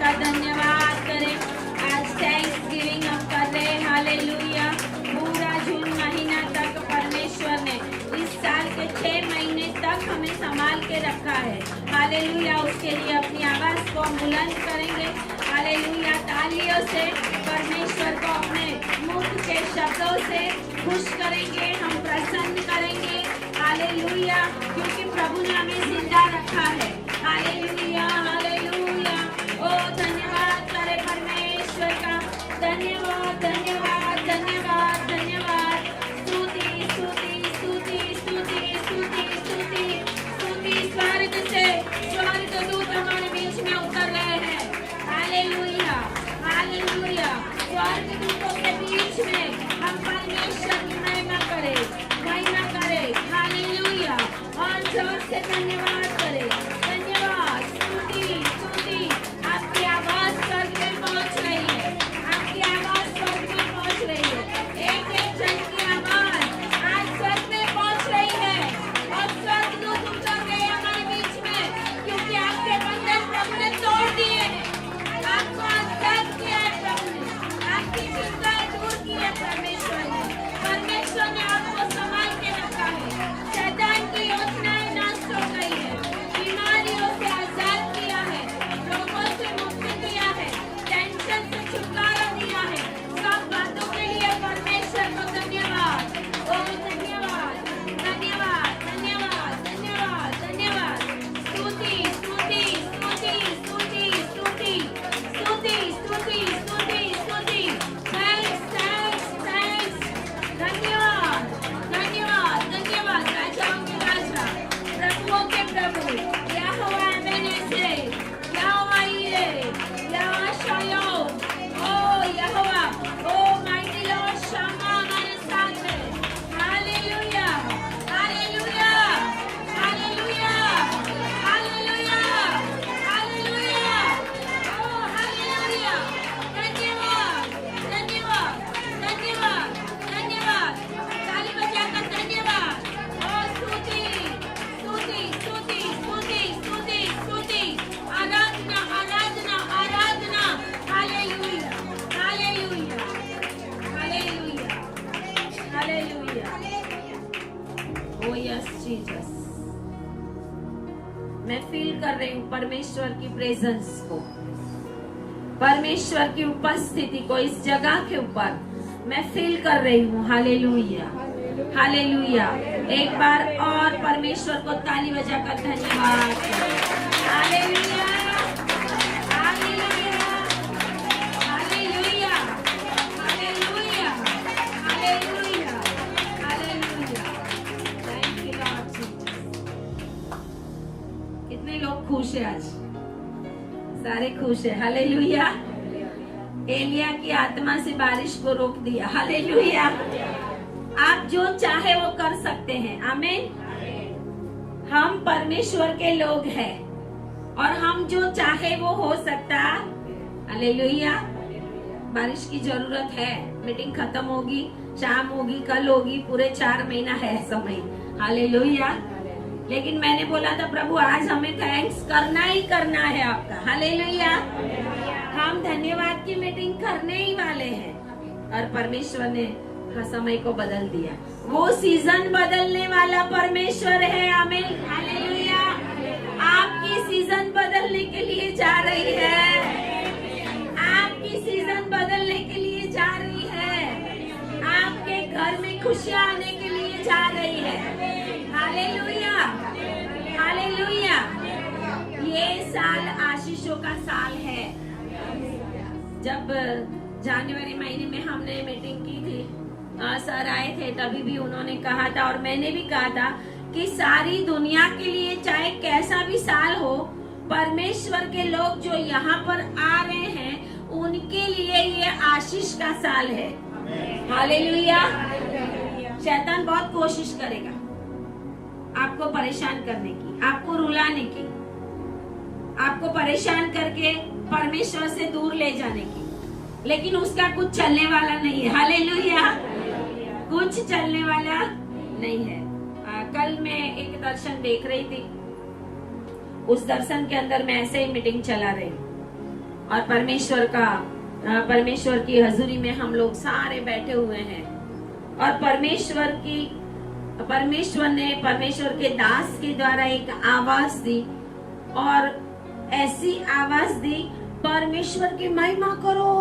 का धन्यवाद करें। आज थैंक्स गिविंग हम कर रहे हैं। हालेलुया। पूरा जून महीना तक परमेश्वर ने इस साल के 6 महीने तक हमें संभाल के रखा है। हालेलुया। उसके लिए अपनी आवाज को हम बुलंद करेंगे। हालेलुया। तालियों से परमेश्वर को अपने मुख के शब्दों से खुश करेंगे, हम प्रसन्न करेंगे। हालेलुया। क्योंकि प्रभु ने हमें जिंदा रखा है। Hallelujah, hallelujah. ओ धन्यवाद करे परमेश्वर का। धन्यवाद, धन्यवाद, धन्यवाद, धन्यवाद। स्तुति, स्तुति, स्तुति, स्तुति, स्तुति, स्तुति, स्तुति। स्वर्गदूत हमारे बीच में उतर रहे हैं। Hallelujah, hallelujah. स्वर्गदूतों के बीच में हम परमेश्वर की महिमा करें, महिमा करें। हालेलुया। और जोर से धन्यवाद करें। धन्यवाद, स्तुति, स्तुति। आपकी आवाज स्वर्ग में पहुंच रही है। आपकी आवाज स्वर्ग में पहुंच रही है। एक एक जन की आवाज आज स्वर्ग में पहुंच रही है। और स्वर्गदूत उतर गए हमारे बीच में, क्योंकि आपके बंधन प्रभु ने तोड़ दिए हैं। आपको आजाद किया है प्रभु ने। आपकी चिंताएं दूर की है परमेश्वर ने। परमेश्वर ने आपको संभाल के रखा है। शैतान की योजनाएं नष्ट हो गई है। बीमारियों से आजाद किया है। रोगों से मुक्त किया है। टेंशन से छुटकारा दिया है। सब बातों के लिए परमेश्वर को धन्यवाद। ओ धन्यवाद, धन्यवाद, धन्यवाद, धन्यवाद, धन्यवाद। स्तुति, स्तुति, स्तुति, स्तुति, स्तुति, स्तुति, स्तुति, स्तुति, स्तुति। Thanks, thanks, thanks. धन्यवाद, धन्यवाद, धन्यवाद। राजाओं के राजा, प्रभुओं के प्रभु, Jehovah Ebenezer, Jehovah Jireh, Jehovah Shalom. O Jehovah, O mighty Lord Shammah हमारे साथ है। Hallelujah, hallelujah, hallelujah, hallelujah, hallelujah. O hallelujah. धन्यवाद, धन्यवाद, धन्यवाद, धन्यवाद। ताली बजाकर धन्यवाद। ओ स्तुति, स्तुति, स्तुति, स्तुति, स्तुति, स्तुति। आराधना, आराधना, आराधना। Hallelujah, hallelujah, hallelujah, hallelujah. Oh yes Jesus. मैं फील कर रही हूँ परमेश्वर की प्रेजेंस को, परमेश्वर की उपस्थिति को इस जगह के ऊपर मैं फील कर रही हूँ। Hallelujah, hallelujah. एक बार और परमेश्वर को ताली बजाकर धन्यवाद करें। Hallelujah, hallelujah, hallelujah, hallelujah, hallelujah, hallelujah. Thank you Lord Jesus. कितने लोग खुश हैं आज? सारे खुश हैं। हालेलुया। एलिया की आत्मा से बारिश को रोक दिया। हालेलुया। आप जो चाहे वो कर सकते हैं। आमीन। हम परमेश्वर के लोग हैं और हम जो चाहे वो हो सकता। हालेलुया। बारिश की जरूरत है। मीटिंग खत्म होगी, शाम होगी, कल होगी, पूरे 4 महीना है समय। हालेलुया। लेकिन मैंने बोला था प्रभु आज हमें थैंक्स करना ही करना है आपका। हालेलुया। हम धन्यवाद की मीटिंग करने ही वाले हैं और परमेश्वर ने समय को बदल दिया। वो सीजन बदलने वाला परमेश्वर है। आमीन। हालेलुया। आपकी सीजन बदलने के लिए जा रही है। आपकी सीजन बदलने के लिए जा रही है। आपके घर में खुशियां आने के लिए जा रही है। Hallelujah, hallelujah. ये साल आशीषों का साल है। जब जनवरी महीने में हमने मीटिंग की थी, सर आए थे, तभी भी उन्होंने कहा था और मैंने भी कहा था कि सारी दुनिया के लिए चाहे कैसा भी साल हो, परमेश्वर के लोग जो यहाँ पर आ रहे हैं उनके लिए ये आशीष का साल है। हालेलुया। शैतान बहुत कोशिश करेगा आपको परेशान करने की, आपको रुलाने की, आपको परेशान करके परमेश्वर से दूर ले जाने की, लेकिन उसका कुछ चलने वाला नहीं है। हालेलुया। कुछ चलने वाला नहीं है। कल मैं एक दर्शन देख रही थी। उस दर्शन के अंदर मैं ऐसे ही मीटिंग चला रही हूँ और परमेश्वर की हजूरी में हम लोग सारे बैठे हुए हैं और परमेश्वर के दास के द्वारा एक आवाज दी और ऐसी आवाज दी, परमेश्वर की महिमा करो,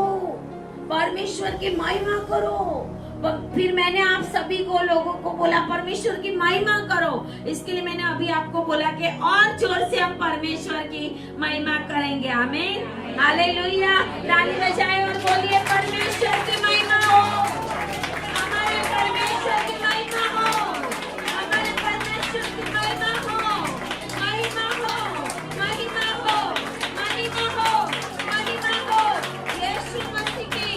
परमेश्वर की महिमा करो। फिर मैंने आप सभी को लोगों को बोला परमेश्वर की महिमा करो। इसके लिए मैंने अभी आपको बोला कि और जोर से हम परमेश्वर की महिमा करेंगे। आमीन, हालेलुया। ताली बजाएं और बोलिए परमेश्वर की महिमा हो, हमारे परमेश्वर की महिमा हो, हमारे परमेश्वर की महिमा हो, महिमा हो, महिमा हो, महिमा हो, महिमा हो। यीशु मसीह की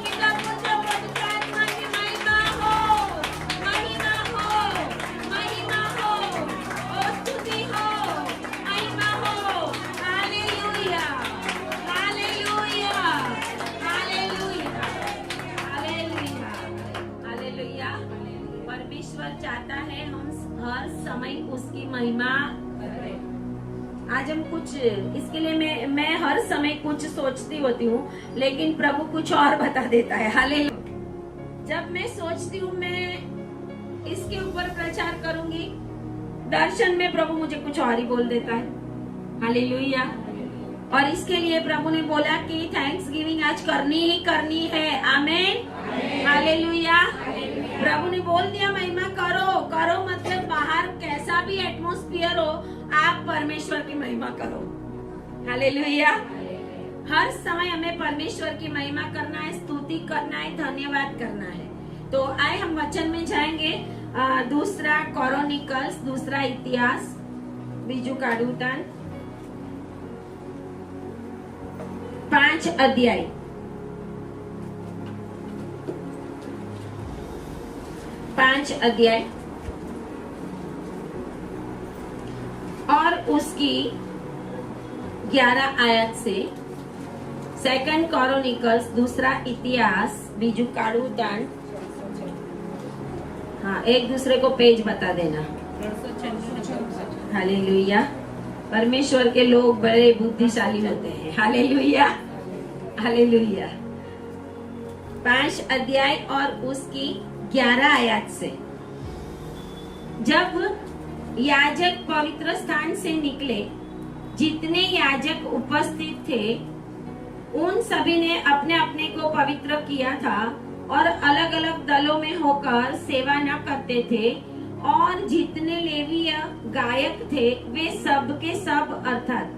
पिता पुत्र पवित्र आत्मा की महिमा हो, महिमा हो, महिमा हो, और स्तुति हो, महिमा हो। Hallelujah, hallelujah, hallelujah, hallelujah, hallelujah. परमेश्वर चाहता है हम हर समय उसकी महिमा करें। आज हम कुछ इसके लिए मैं हर समय कुछ सोचती होती हूँ, लेकिन प्रभु कुछ और बता देता है। हालेलुया। जब मैं सोचती हूँ मैं इसके ऊपर प्रचार करूंगी, दर्शन में प्रभु मुझे कुछ और ही बोल देता है। हालेलुया। और इसके लिए प्रभु ने बोला कि थैंक्स गिविंग आज करनी ही करनी है। आमीन, हालेलुया। प्रभु ने बोल दिया महिमा करो, करो मतलब बाहर कैसा भी एटमॉस्फेयर हो, आप परमेश्वर की महिमा करो। हालेलुया। हर समय हमें परमेश्वर की महिमा करना है, स्तुति करना है, धन्यवाद करना है। तो आए हम वचन में जाएंगे। दूसरा क्रॉनिकल्स, दूसरा इतिहास, बीजू काडूतान 5 अध्याय। और उसकी 11 आयत से। सेकंड क्रॉनिकल्स, दूसरा इतिहास, बीजू काडूतान। हाँ, एक दूसरे को पेज बता देना। हालेलुया। परमेश्वर के लोग बड़े बुद्धिशाली होते हैं। Hallelujah, hallelujah. 5 अध्याय और उसकी 11 आयत से। जब याजक पवित्र स्थान से निकले, जितने याजक उपस्थित थे उन सभी ने अपने अपने को पवित्र किया था और अलग अलग दलों में होकर सेवा न करते थे। और जितने लेवीय गायक थे वे सब के सब अर्थात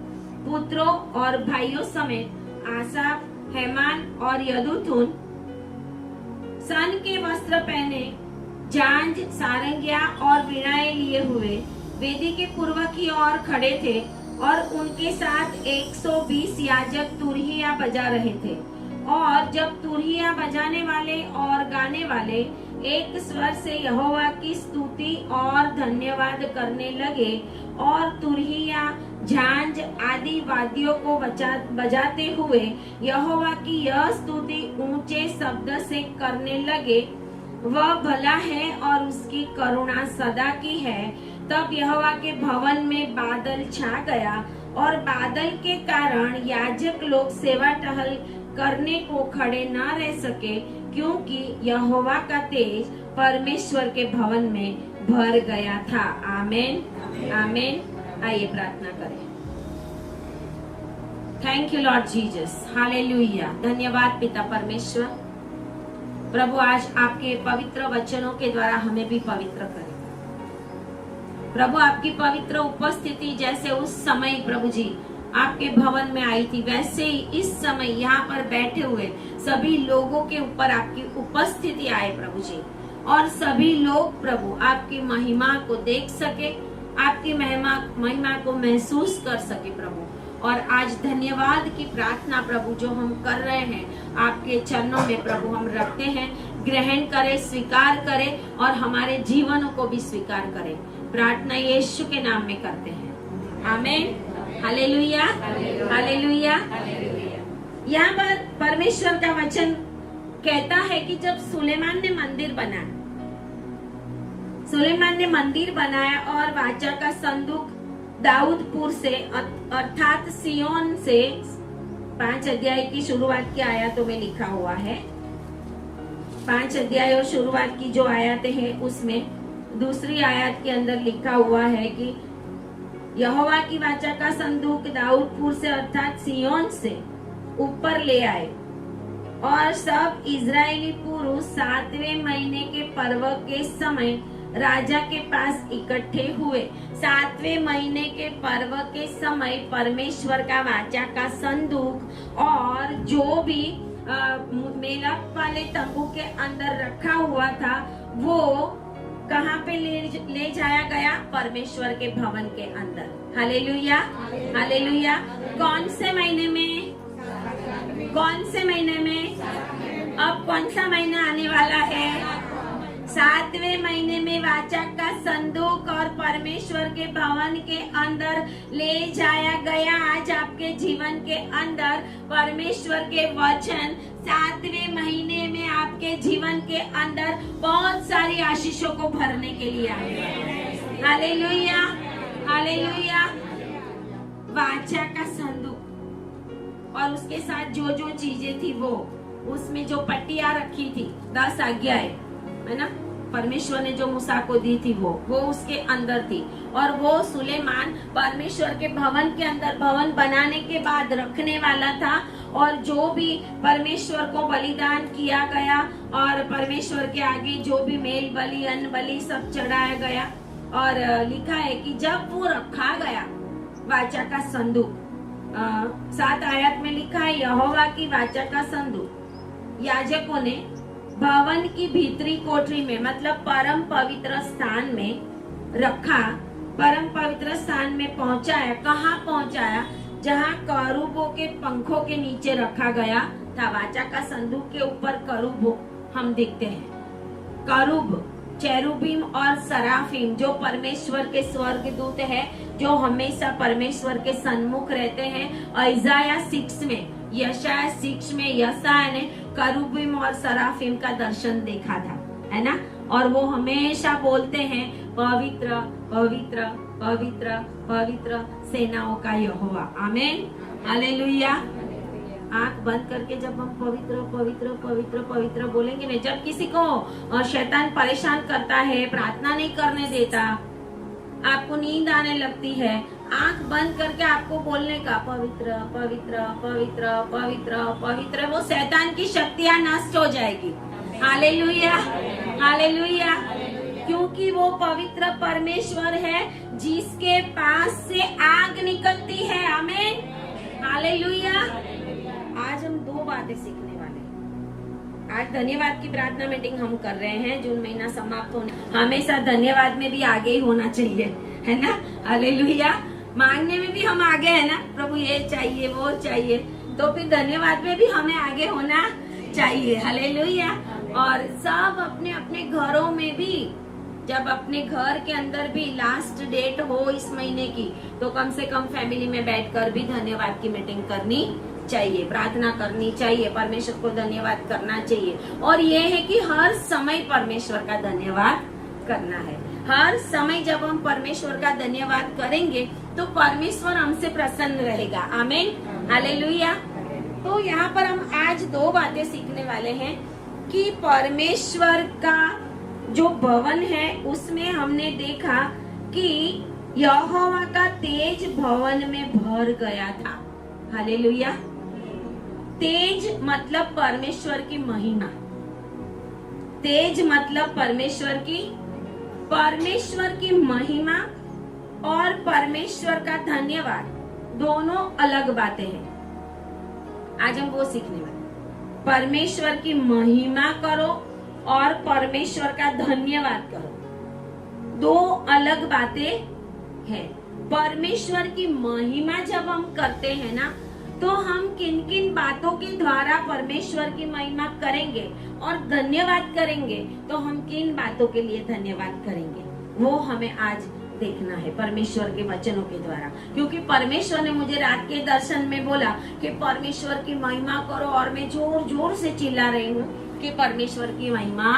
पुत्रों और भाइयों समेत आसाफ, हेमान और यदुथुन सन के वस्त्र पहने, झांझ, सारंगिया और वीणाएं लिए हुए वेदी के पूर्व की ओर खड़े थे और उनके साथ 120 याजक तुरहिया बजा रहे थे। और जब तुरहिया बजाने वाले और गाने वाले एक स्वर से यहोवा की स्तुति और धन्यवाद करने लगे और तुरहिया, झांझ आदि वाद्यों को बजाते हुए यहोवा की यह स्तुति ऊंचे शब्द से करने लगे, वह भला है और उसकी करुणा सदा की है। तब यहोवा के भवन में बादल छा गया और बादल के कारण याजक लोग सेवा टहल करने को खड़े न रह सके, क्योंकि यहोवा का तेज परमेश्वर के भवन में भर गया था। आमीन, आमीन। आइए प्रार्थना करें। Thank you Lord Jesus. Hallelujah. धन्यवाद पिता परमेश्वर। प्रभु आज आपके पवित्र वचनों के द्वारा हमें भी पवित्र करें। प्रभु आपकी पवित्र उपस्थिति जैसे उस समय प्रभु जी आपके भवन में आई थी, वैसे ही इस समय यहाँ पर बैठे हुए सभी लोगों के ऊपर आपकी उपस्थिति आए प्रभु जी, और सभी लोग प्रभु आपकी महिमा को देख सके, आपकी महिमा को महसूस कर सके प्रभु। और आज धन्यवाद की प्रार्थना प्रभु जो हम कर रहे हैं आपके चरणों में प्रभु हम रखते हैं। ग्रहण करें, स्वीकार करें और हमारे जीवनों को भी स्वीकार करें। प्रार्थना यीशु के नाम में करते हैं। आमीन। Hallelujah, hallelujah. यहाँ पर परमेश्वर का वचन कहता है कि जब सुलेमान ने मंदिर बनाया और वाचा का संदूक दाऊदपुर से अर्थात सियोन से 5 अध्याय की शुरुआत की आयतों में लिखा हुआ है। 5 अध्याय और शुरुआत की जो आयतें हैं उसमें दूसरी आयत के अंदर लिखा हुआ है कि यहोवा की वाचा का संदूक दाऊदपुर से अर्थात सिय्योन से ऊपर ले आए और सब इजरायली पुरुष 7वें महीने के पर्व के समय राजा के पास इकट्ठे हुए। 7वें महीने के पर्व के समय परमेश्वर का वाचा का संदूक और जो भी मेलक वाले तंबू के अंदर रखा हुआ था वो कहाँ पे ले जाया गया? परमेश्वर के भवन के अंदर। Hallelujah, hallelujah. कौन से महीने में? कौन से महीने में? अब कौन सा महीना आने वाला है? 7वें महीने में वाचा का संदूक और परमेश्वर के भवन के अंदर ले जाया गया। आज आपके जीवन के अंदर परमेश्वर के वचन 7वें महीने में आपके जीवन के अंदर बहुत सारी आशीषों को भरने के लिए आए। Hallelujah, hallelujah. वाचा का संदूक और उसके साथ जो जो चीजें थी वो, उसमें जो पट्टियां रखी थी 10 आज्ञाएं, है ना, परमेश्वर ने जो मूसा को दी थी वो उसके अंदर थी। और वो सुलेमान परमेश्वर के भवन के अंदर भवन बनाने के बाद रखने वाला था। और जो भी परमेश्वर को बलिदान किया गया और परमेश्वर के आगे जो भी मेल बलि अन्न बलि सब चढ़ाया गया। और लिखा है कि जब वो रखा गया वाचा का संदूक, 7 आयत में लिखा है यहोवा की वाचा का संदूक याजकों ने भवन की भीतरी कोठरी में, मतलब परम पवित्र स्थान में रखा। परम पवित्र स्थान में पहुंचाया। कहाँ पहुंचाया? जहाँ करूबों के पंखों के नीचे रखा गया था। वाचा का संदूक के ऊपर करूब हम देखते हैं। करूब, चेरुबीम और सराफीम जो परमेश्वर के स्वर्गदूत है, जो हमेशा परमेश्वर के सन्मुख रहते हैं। यशायाह 6 में, यशायाह 6 में यशायाह ने करूबीम और सराफीम का दर्शन देखा था, है ना। और वो हमेशा बोलते हैं पवित्र पवित्र पवित्र पवित्र सेनाओं का यहोवा। आमीन, हालेलुया। आंख बंद करके जब हम पवित्र पवित्र पवित्र पवित्र बोलेंगे ना, जब किसी को शैतान परेशान करता है, प्रार्थना नहीं करने देता, आपको नींद आने लगती है, आंख बंद करके आपको बोलने का पवित्र पवित्र पवित्र पवित्र पवित्र, वो शैतान की शक्तियां नष्ट हो जाएगी। Hallelujah, hallelujah. क्योंकि वो पवित्र परमेश्वर है जिसके पास से आग निकलती है। आमीन, हालेलुया। आज हम 2 बातें सीखने वाले हैं। आज धन्यवाद की प्रार्थना मीटिंग हम कर रहे हैं। जून महीना समाप्त होने, हमेशा धन्यवाद में भी आगे ही होना चाहिए, है ना। हालेलुया। मांगने में भी हम आगे है ना, प्रभु ये चाहिए वो चाहिए, तो फिर धन्यवाद में भी हमें आगे होना चाहिए। हालेलुया। और सब अपने अपने घरों में भी, जब अपने घर के अंदर भी लास्ट डेट हो इस महीने की, तो कम से कम फैमिली में बैठकर भी धन्यवाद की मीटिंग करनी चाहिए, प्रार्थना करनी चाहिए, परमेश्वर को धन्यवाद करना चाहिए। और ये है कि हर समय परमेश्वर का धन्यवाद करना है। हर समय जब हम परमेश्वर का धन्यवाद करेंगे तो परमेश्वर हमसे प्रसन्न रहेगा। आमीन, हालेलुया। तो यहाँ पर हम आज 2 बातें सीखने वाले हैं कि परमेश्वर का जो भवन है उसमें हमने देखा कि यहोवा का तेज भवन में भर गया था। हालेलुया। तेज मतलब परमेश्वर की महिमा। तेज मतलब परमेश्वर की महिमा और परमेश्वर का धन्यवाद दोनों अलग बातें हैं। आज हम वो सीखने वाले। परमेश्वर की महिमा करो और परमेश्वर का धन्यवाद करो, 2 अलग बातें हैं। परमेश्वर की महिमा जब हम करते हैं ना, तो हम किन किन बातों के द्वारा परमेश्वर की महिमा करेंगे और धन्यवाद करेंगे, तो हम किन बातों के लिए धन्यवाद करेंगे, वो हमें आज देखना है परमेश्वर के वचनों के द्वारा। क्योंकि परमेश्वर ने मुझे रात के दर्शन में बोला कि परमेश्वर की महिमा करो, और मैं जोर जोर से चिल्ला रही हूँ कि परमेश्वर की महिमा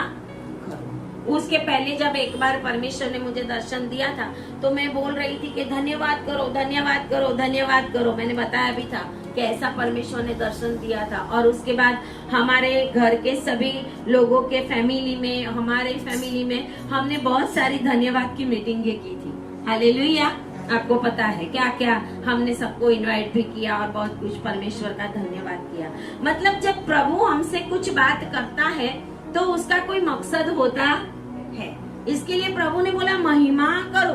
करो। उसके पहले जब एक बार परमेश्वर ने मुझे दर्शन दिया था तो मैं बोल रही थी कि धन्यवाद करो, धन्यवाद करो, धन्यवाद करो। मैंने बताया भी था कि ऐसा परमेश्वर ने दर्शन दिया था। और उसके बाद हमारे घर के सभी लोगों के फैमिली में, हमारे फैमिली में हमने बहुत सारी धन्यवाद की मीटिंगें की थी। हालेलुया। आपको पता है क्या क्या हमने सबको इनवाइट भी किया और बहुत कुछ परमेश्वर का धन्यवाद किया। मतलब जब प्रभु हमसे कुछ बात करता है तो उसका कोई मकसद होता है। इसके लिए प्रभु ने बोला महिमा करो,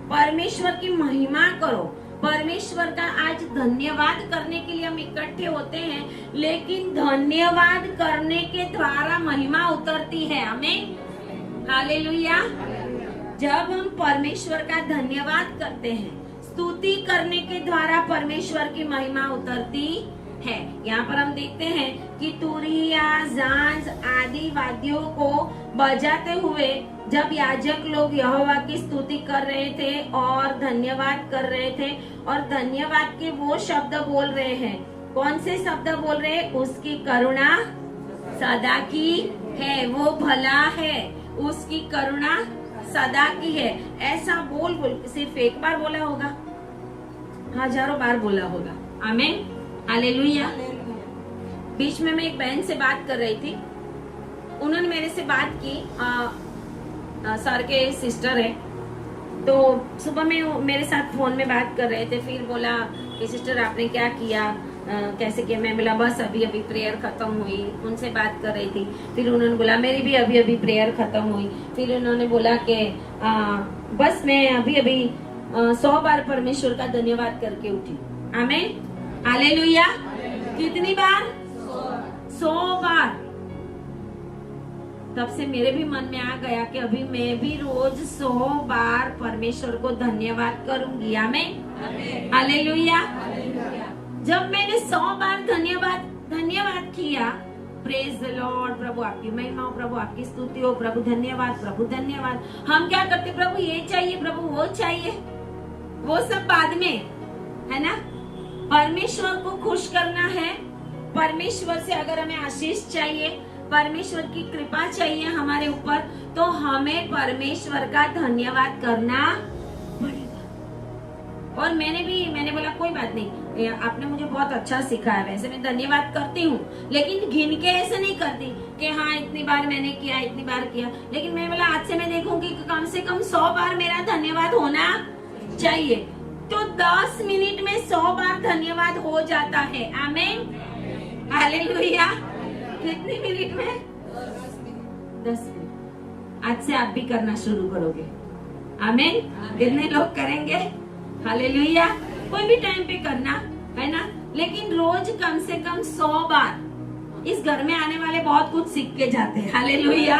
परमेश्वर की महिमा करो। परमेश्वर का आज धन्यवाद करने के लिए हम इकट्ठे होते हैं, लेकिन धन्यवाद करने के द्वारा महिमा उतरती है हमें। हालेलुया। जब हम परमेश्वर का धन्यवाद करते हैं, स्तुति करने के द्वारा परमेश्वर की महिमा उतरती है। यहाँ पर हम देखते हैं कि तुरिया, झांझ आदि वाद्यों को बजाते हुए जब याजक लोग यहोवा की स्तुति कर रहे थे और धन्यवाद कर रहे थे और धन्यवाद के वो शब्द बोल रहे हैं। कौन से शब्द बोल रहे हैं? उसकी करुणा सदा की है, वो भला है, उसकी करुणा सदा की है। ऐसा बोल बोल सिर्फ एक बार बोला होगा, हजारों बार बोला होगा। आमीन, हालेलुया। बीच में मैं एक बहन से बात कर रही थी, उन्होंने मेरे से बात की, सर के सिस्टर है, तो सुबह में मेरे साथ फोन में बात कर रहे थे। फिर बोला कि सिस्टर आपने क्या किया, कैसे किया? मैं बोला बस अभी अभी प्रेयर खत्म हुई। उनसे बात कर रही थी, फिर उन्होंने बोला मेरी भी अभी अभी प्रेयर खत्म हुई। फिर उन्होंने बोला कि बस मैं अभी अभी 100 बार परमेश्वर का धन्यवाद करके उठी। आमीन, हालेलुया। कितनी बार? 100 बार। तब से मेरे भी मन में आ गया कि अभी मैं भी रोज 100 बार परमेश्वर को धन्यवाद करूंगी। आमीन, हालेलुया। जब मैंने 100 बार धन्यवाद किया, प्रेज द लॉर्ड, प्रभु आपकी महिमा हो, प्रभु आपकी स्तुति हो, प्रभु धन्यवाद, प्रभु धन्यवाद। हम क्या करते? प्रभु ये चाहिए, प्रभु वो चाहिए, वो सब बाद में, है ना। परमेश्वर को खुश करना है। परमेश्वर से अगर हमें आशीष चाहिए, परमेश्वर की कृपा चाहिए हमारे ऊपर, तो हमें परमेश्वर का धन्यवाद करना पड़ेगा। और मैंने बोला कोई बात नहीं, आपने मुझे बहुत अच्छा सिखाया। वैसे मैं धन्यवाद करती हूँ, लेकिन गिन के ऐसे नहीं करती कि हाँ इतनी बार मैंने किया, इतनी बार किया। लेकिन मैं बोला आज से मैं देखूंगी कि कम से कम 100 बार मेरा धन्यवाद होना चाहिए। तो 10 मिनट में 100 बार धन्यवाद हो जाता है। आमीन, हालेलुया। कितने मिनट में? 10 मिनट। आज से आप भी करना शुरू करोगे। आमीन। कितने लोग करेंगे? हालेलुया। कोई भी टाइम पे करना है ना, लेकिन रोज कम से कम 100 बार। इस घर में आने वाले बहुत कुछ सीख के जाते हैं। हालेलुया।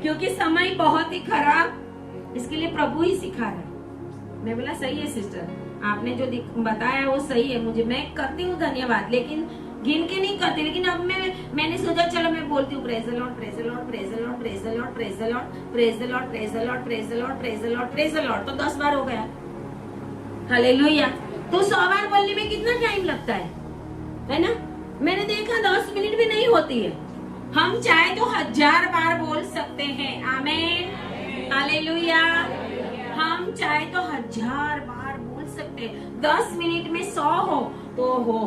क्योंकि समय बहुत ही खराब, इसके लिए प्रभु ही सिखा रहा है। मैं बोला सही है सिस्टर, आपने जो बताया वो सही है। मैं करती हूँ धन्यवाद, लेकिन गिन के नहीं करती। लेकिन अब मैंने सोचा चलो मैं बोलती हूँ praise the Lord, praise the Lord, praise the Lord, praise the Lord, praise the Lord, praise the Lord, praise the Lord, praise the Lord, praise the Lord, praise the Lord. तो 10 बार हो गया। हालेलुया। तो 100 बार बोलने में कितना time लगता है ना। मैंने देखा 10 मिनट भी नहीं होती है। हम चाहे तो 1000 बार बोल सकते हैं। आमीन, हालेलुया। हम चाहे तो 1000 बार बोल सकते हैं। 10 मिनट में 100 हो तो हो,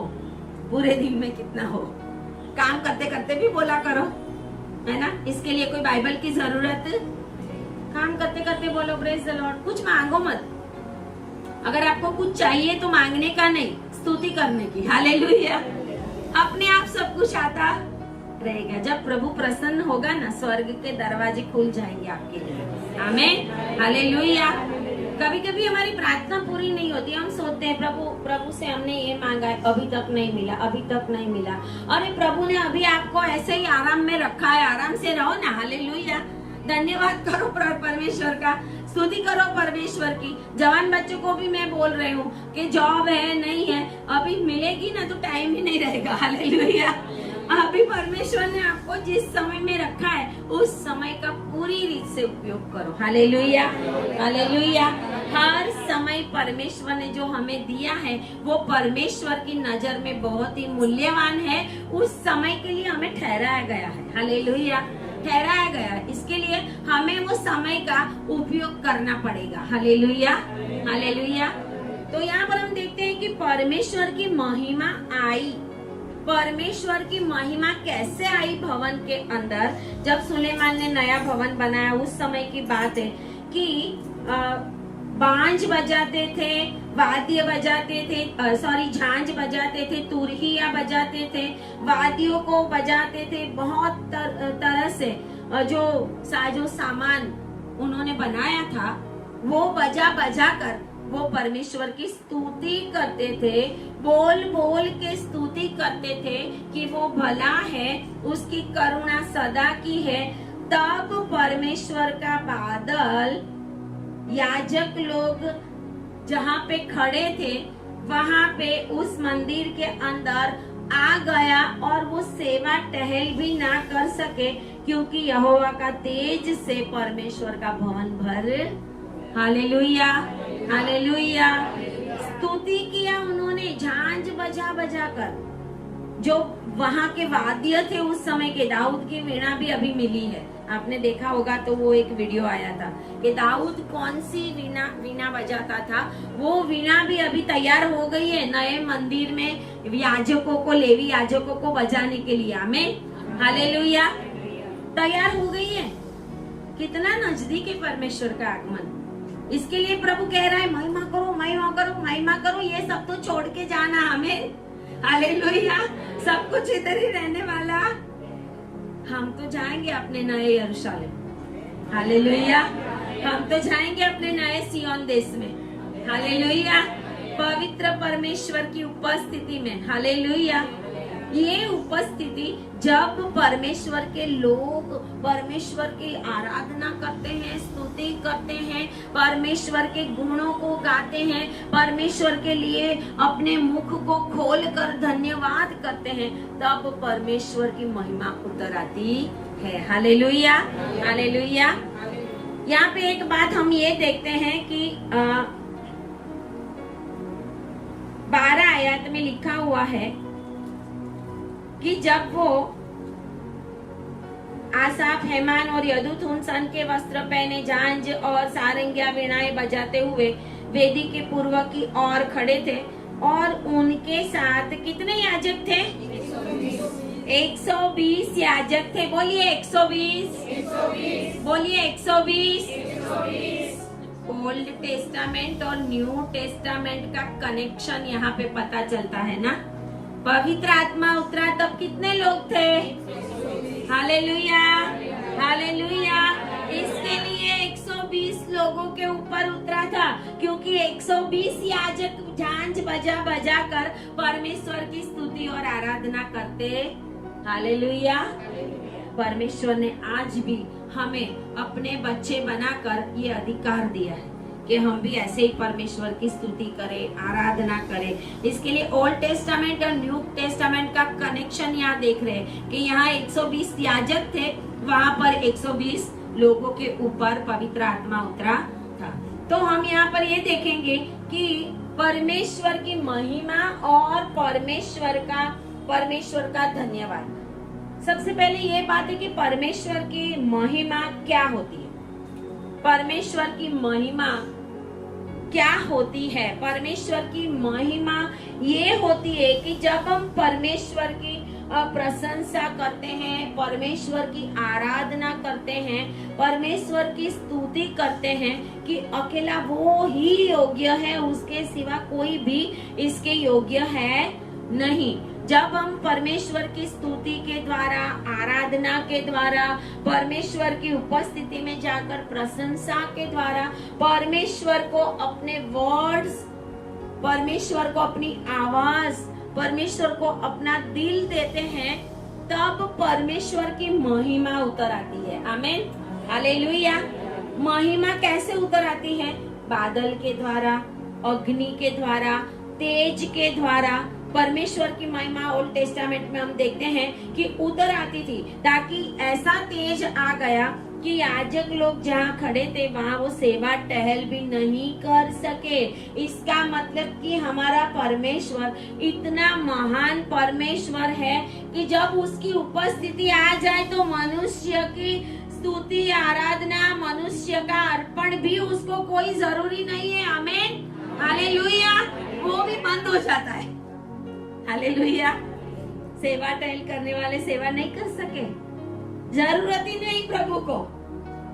पूरे दिन में कितना हो। काम करते करते भी बोला करो, है ना। इसके लिए कोई बाइबल की जरूरत, काम करते करते बोलो प्रेज द लॉर्ड। कुछ मांगो मत। अगर आपको कुछ चाहिए तो मांगने का नहीं, स्तुति करने की। हालेलुया। अपने आप सब कुछ आता रहेगा। जब प्रभु प्रसन्न होगा ना, स्वर्ग के दरवाजे खुल जाएंगे आपके लिए। आमीन, हालेलुया। कभी कभी हमारी प्रार्थना पूरी नहीं होती, हम सोचते हैं प्रभु से हमने ये मांगा है, अभी तक नहीं मिला, अभी तक नहीं मिला। अरे प्रभु ने अभी आपको ऐसे ही आराम में रखा है, आराम से रहो ना। हालेलुया। धन्यवाद करो परमेश्वर का, स्तुति करो परमेश्वर की। जवान बच्चों को भी मैं बोल रही हूँ कि जॉब है नहीं है, अभी मिलेगी ना तो टाइम ही नहीं रहेगा। हालेलुया। अभी परमेश्वर ने आपको जिस समय में रखा है उस समय का पूरी रीत से उपयोग करो। Hallelujah, hallelujah. हर समय परमेश्वर ने जो हमें दिया है वो परमेश्वर की नजर में बहुत ही मूल्यवान है। उस समय के लिए हमें ठहराया गया है। हालेलुया। ठहराया गया। इसके लिए हमें वो समय का उपयोग करना पड़ेगा। Hallelujah, hallelujah. तो यहाँ पर हम देखते हैं कि परमेश्वर की महिमा आई। परमेश्वर की महिमा कैसे आई भवन के अंदर? जब सुलेमान ने नया भवन बनाया, उस समय की बात है कि बांज बजाते थे, वाद्य बजाते थे, झांझ बजाते थे, तुरहिया बजाते थे, वाद्यों को बजाते थे। बहुत तरह से जो साजो सामान उन्होंने बनाया था, वो बजा बजा कर वो परमेश्वर की स्तुति करते थे, बोल बोल के स्तुति करते थे कि वो भला है, उसकी करुणा सदा की है। तब परमेश्वर का बादल याजक लोग जहाँ पे खड़े थे वहां पे उस मंदिर के अंदर आ गया और वो सेवा टहल भी ना कर सके, क्योंकि यहोवा का तेज से परमेश्वर का भवन भर। Hallelujah, hallelujah. स्तुति किया उन्होंने झांझ बजा बजा कर। जो वहां के वाद्य थे उस समय के, दाऊद की वीणा भी अभी मिली है, आपने देखा होगा, तो वो एक वीडियो आया था कि दाऊद कौन सी वीणा बजाता था। वो वीणा भी अभी तैयार हो गई है नए मंदिर में याजकों को, लेवी याजकों को बजाने के लिए। आमीन, हालेलुया। तैयार हो गई है। कितना नजदीक है परमेश्वर का आगमन। इसके लिए प्रभु कह रहा है महिमा करो, महिमा करो, महिमा करो। ये सब तो छोड़ के जाना हमें। हालेलुया। सब कुछ इधर ही रहने वाला। हम तो जाएंगे अपने नए यरूशलेम। हालेलुया। हम तो जाएंगे अपने नए सिय्योन देश में। हालेलुया। पवित्र परमेश्वर की उपस्थिति में। हालेलुया। ये उपस्थिति जब परमेश्वर के लोग परमेश्वर की आराधना करते हैं, स्तुति करते हैं, परमेश्वर के गुणों को गाते हैं, परमेश्वर के लिए अपने मुख को खोलकर धन्यवाद करते हैं, तब परमेश्वर की महिमा उतर आती है। Hallelujah, hallelujah. यहाँ पे एक बात हम ये देखते हैं कि 12 आयत में लिखा हुआ है कि जब वो आसाफ, हेमान और यदूथून सन के वस्त्र पहने झांझ और सारंगिया वीणाएं बजाते हुए वेदी के पूर्व की ओर खड़े थे, और उनके साथ कितने याजक थे? 120 याजक थे। बोलिए 120, बोलिए 120। ओल्ड टेस्टामेंट और न्यू टेस्टामेंट का कनेक्शन यहाँ पे पता चलता है ना। पवित्र आत्मा उतरा तब कितने लोग थे? Hallelujah, hallelujah. इसके लिए 120 लोगों के ऊपर उतरा था, क्योंकि 120 याजक झांझ बजा बजा कर परमेश्वर की स्तुति और आराधना करते। हालेलुया। परमेश्वर ने आज भी हमें अपने बच्चे बनाकर ये अधिकार दिया है कि हम भी ऐसे ही परमेश्वर की स्तुति करें, आराधना करें। इसके लिए ओल्ड टेस्टामेंट और न्यू टेस्टामेंट का कनेक्शन यहाँ देख रहे हैं कि यहाँ 120 याजक थे, वहां पर 120 लोगों के ऊपर पवित्र आत्मा उतरा था। तो हम यहाँ पर ये देखेंगे कि परमेश्वर की महिमा और परमेश्वर का धन्यवाद। सबसे पहले ये बात है कि परमेश्वर की महिमा क्या होती है। परमेश्वर की महिमा क्या होती है? परमेश्वर की महिमा ये होती है कि जब हम परमेश्वर की प्रशंसा करते हैं, परमेश्वर की आराधना करते हैं, परमेश्वर की स्तुति करते हैं कि अकेला वो ही योग्य है, उसके सिवा कोई भी इसके योग्य है नहीं। जब हम परमेश्वर की स्तुति के द्वारा, आराधना के द्वारा, परमेश्वर की उपस्थिति में जाकर प्रशंसा के द्वारा परमेश्वर को अपने वर्ड्स, परमेश्वर को अपनी आवाज, परमेश्वर को अपना दिल देते हैं, तब परमेश्वर की महिमा उतर आती है। आमीन, हालेलुया। महिमा कैसे उतर आती है? बादल के द्वारा, अग्नि के द्वारा, तेज के द्वारा। परमेश्वर की महिमा ओल्ड टेस्टामेंट में हम देखते हैं कि उतर आती थी, ताकि ऐसा तेज आ गया कि याजक लोग जहाँ खड़े थे वहाँ वो सेवा टहल भी नहीं कर सके। इसका मतलब कि हमारा परमेश्वर इतना महान परमेश्वर है कि जब उसकी उपस्थिति आ जाए तो मनुष्य की स्तुति आराधना, मनुष्य का अर्पण भी उसको कोई जरूरी नहीं है। आमीन, हालेलुया। वो भी बंद हो जाता है। हालेलुया। सेवा टहल करने वाले सेवा नहीं कर सके, जरूरत ही नहीं प्रभु को।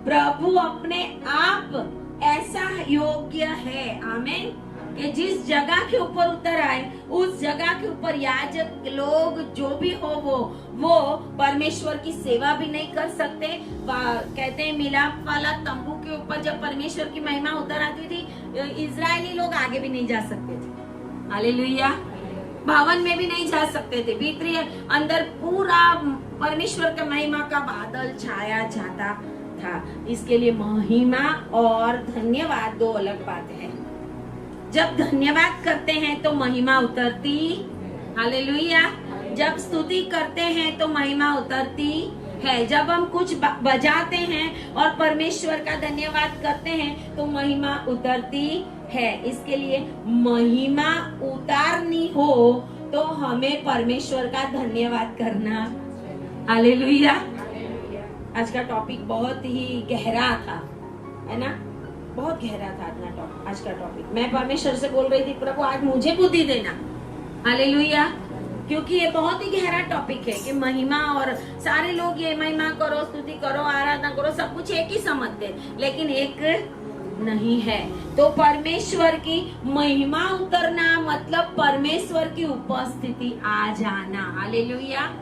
प्रभु अपने आप ऐसा योग्य है, आमीन, कि जिस जगह के ऊपर उतर आए उस जगह के ऊपर याजक लोग जो भी हो वो परमेश्वर की सेवा भी नहीं कर सकते। कहते हैं मिलाप वाला तंबू के ऊपर जब परमेश्वर की महिमा उतर आती थी, इजरायली लोग आगे भी नहीं जा सकते थे। हालेलुया। भवन में भी नहीं जा सकते थे, भीतरी अंदर पूरा परमेश्वर का महिमा का बादल छाया जाता था। इसके लिए महिमा और धन्यवाद दो अलग बात है। जब धन्यवाद करते हैं तो महिमा उतरती, हालेलुया। जब स्तुति करते हैं तो महिमा उतरती है। जब हम कुछ बजाते हैं और परमेश्वर का धन्यवाद करते हैं तो महिमा उतरती है। इसके लिए महिमा उतारनी हो तो हमें परमेश्वर का धन्यवाद करना। हालेलुया। आज का टॉपिक बहुत ही गहरा था, है ना, बहुत गहरा था आज का टॉपिक। मैं परमेश्वर से बोल रही थी, प्रभु आज मुझे बुद्धि देना। हालेलुया। क्योंकि ये बहुत ही गहरा टॉपिक है कि महिमा, और सारे लोग ये महिमा करो, स्तुति करो, आराधना करो, सब कुछ एक ही समझते, लेकिन एक नहीं है। तो परमेश्वर की महिमा उतरना मतलब परमेश्वर की उपस्थिति आ जाना। हालेलुया।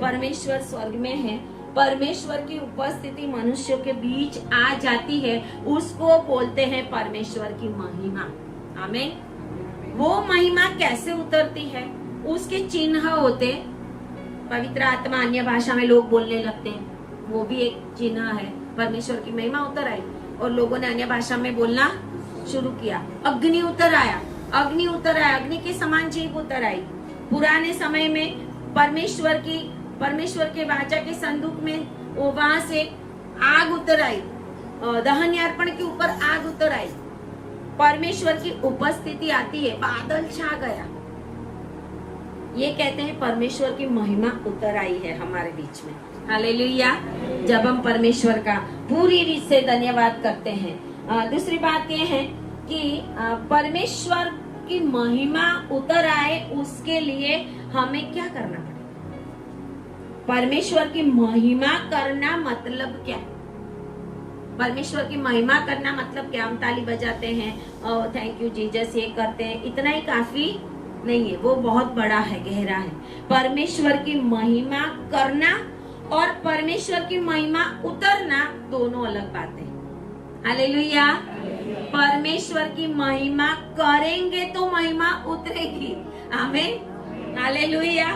परमेश्वर स्वर्ग में है, परमेश्वर की उपस्थिति मनुष्यों के बीच आ जाती है, उसको बोलते हैं परमेश्वर की महिमा। आमीन। वो महिमा कैसे उतरती है? उसके चिन्ह होते, पवित्र आत्मा, अन्य भाषा में लोग बोलने लगते हैं, वो भी एक चिन्ह है। परमेश्वर की महिमा उतर आई और लोगों ने अन्य भाषा में बोलना शुरू किया। अग्नि उतर आया, अग्नि उतर आया, अग्नि के समान जीभ उतर आई। पुराने समय में परमेश्वर के वाचा के संदूक में वो वहां से आग उतर आई, दहन अर्पण के ऊपर आग उतर आई। परमेश्वर की उपस्थिति आती है, बादल छा गया। ये कहते हैं परमेश्वर की महिमा उतर आई है हमारे बीच में। हालेलुया। जब हम परमेश्वर का पूरी रीत से धन्यवाद करते हैं। दूसरी बात ये है कि परमेश्वर की महिमा उतर आए, उसके लिए हमें क्या करना पड़ेगा? परमेश्वर की महिमा करना मतलब क्या? परमेश्वर की महिमा करना मतलब क्या? हम ताली बजाते हैं, थैंक यू जीसस, ये करते हैं, इतना ही काफी नहीं है, वो बहुत बड़ा है, गहरा है। परमेश्वर की महिमा करना और परमेश्वर की महिमा उतरना दोनों अलग बातें। हालेलुया। परमेश्वर की महिमा करेंगे तो महिमा उतरेगी। आमीन, हालेलुया।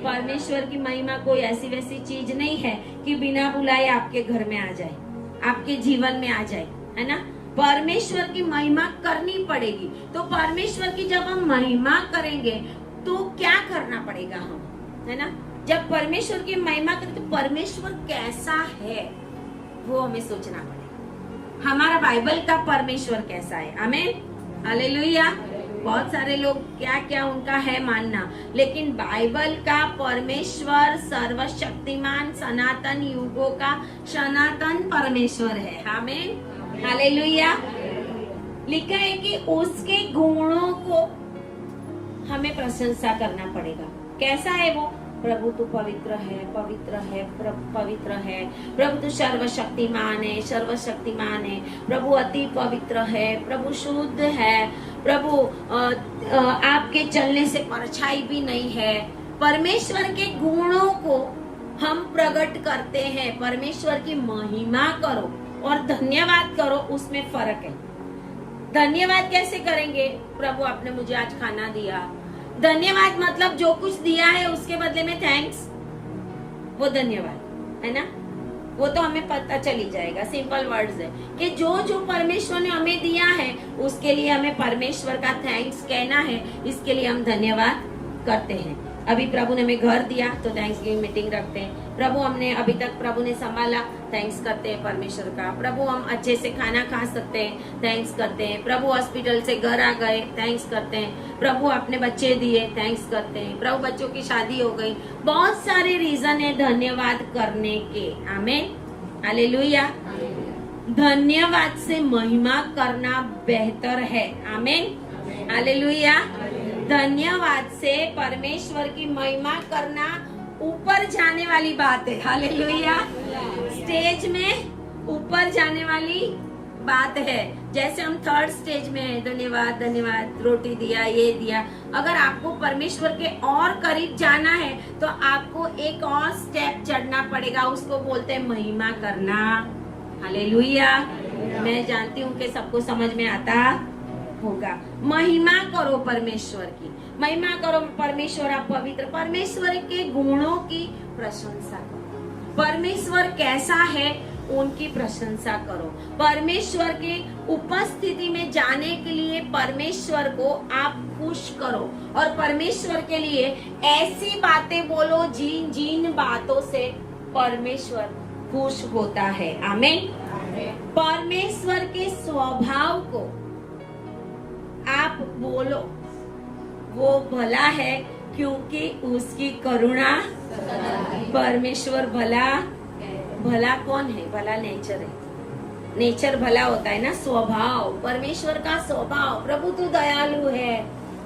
परमेश्वर की महिमा कोई ऐसी वैसी चीज नहीं है कि बिना बुलाए आपके घर में आ जाए, आपके जीवन में आ जाए, है ना। परमेश्वर की महिमा करनी पड़ेगी। तो परमेश्वर की जब हम महिमा करेंगे तो क्या करना पड़ेगा हम, है ना। जब परमेश्वर की महिमा करें तो परमेश्वर कैसा है वो हमें सोचना पड़ेगा। हमारा बाइबल का परमेश्वर कैसा है? आमीन, हालेलुया। बहुत सारे लोग क्या क्या उनका है मानना, लेकिन बाइबल का परमेश्वर सर्वशक्तिमान, सनातन युगों का सनातन परमेश्वर है। आमीन, हालेलुया। लिखा है कि उसके गुणों को हमें प्रशंसा करना पड़ेगा। कैसा है वो? प्रभु तू पवित्र है, पवित्र है, पवित्र है। प्रभु तू सर्वशक्तिमान है, सर्वशक्तिमान है। प्रभु अति पवित्र है, प्रभु शुद्ध है, प्रभु आपके चलने से परछाई भी नहीं है। परमेश्वर के गुणों को हम प्रकट करते हैं। परमेश्वर की महिमा करो और धन्यवाद करो, उसमें फर्क है। धन्यवाद कैसे करेंगे? प्रभु आपने मुझे आज खाना दिया। धन्यवाद मतलब जो कुछ दिया है उसके बदले में थैंक्स, वो धन्यवाद है ना। वो तो हमें पता चली जाएगा, सिंपल वर्ड्स है कि जो जो परमेश्वर ने हमें दिया है उसके लिए हमें परमेश्वर का थैंक्स कहना है। इसके लिए हम धन्यवाद करते हैं। अभी प्रभु ने हमें घर दिया तो थैंक्सगिविंग मीटिंग रखते हैं। प्रभु हमने अभी तक प्रभु ने संभाला, थैंक्स करते हैं परमेश्वर का। प्रभु हम अच्छे से खाना खा सकते हैं, थैंक्स करते हैं। प्रभु हॉस्पिटल से घर आ गए, थैंक्स करते हैं। प्रभु अपने बच्चे दिए, थैंक्स करते हैं। प्रभु बच्चों की शादी हो गई, बहुत सारे रीजन है धन्यवाद करने के। आमीन, हालेलुया। धन्यवाद से महिमा करना बेहतर है। आमीन, हालेलुया। धन्यवाद से परमेश्वर की महिमा करना ऊपर जाने वाली बात है। हालेलुया। स्टेज में ऊपर जाने वाली बात है। जैसे हम थर्ड स्टेज में है, धन्यवाद धन्यवाद, रोटी दिया, ये दिया। अगर आपको परमेश्वर के और करीब जाना है तो आपको एक और स्टेप चढ़ना पड़ेगा, उसको बोलते हैं महिमा करना। हालेलुया। मैं जानती हूँ कि सबको समझ में आता होगा। महिमा करो परमेश्वर की, महिमा करो परमेश्वर, आप पवित्र, परमेश्वर के गुणों की प्रशंसा करो। परमेश्वर कैसा है उनकी प्रशंसा करो। परमेश्वर के उपस्थिति में जाने के लिए परमेश्वर को आप खुश करो और परमेश्वर के लिए ऐसी बातें बोलो जिन जिन बातों से परमेश्वर खुश होता है। आमीन। परमेश्वर के स्वभाव को आप बोलो, वो भला है क्योंकि उसकी करुणा। परमेश्वर भला, भला कौन है? भला नेचर है, नेचर भला होता है ना, स्वभाव। परमेश्वर का स्वभाव, प्रभु तू दयालु है,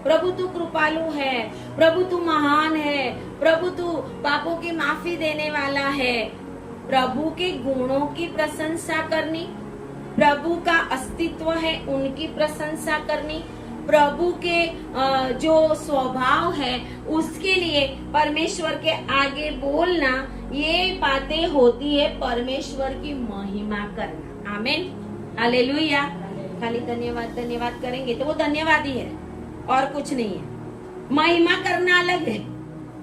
प्रभु तू कृपालु है, प्रभु तू महान है, प्रभु तू पापों की माफी देने वाला है। प्रभु के गुणों की प्रशंसा करनी, प्रभु का अस्तित्व है उनकी प्रशंसा करनी, प्रभु के जो स्वभाव है उसके लिए परमेश्वर के आगे बोलना, ये बातें होती है परमेश्वर की महिमा करना। आमीन, हालेलुया। खाली धन्यवाद धन्यवाद करेंगे तो वो धन्यवाद ही है और कुछ नहीं है। महिमा करना अलग है।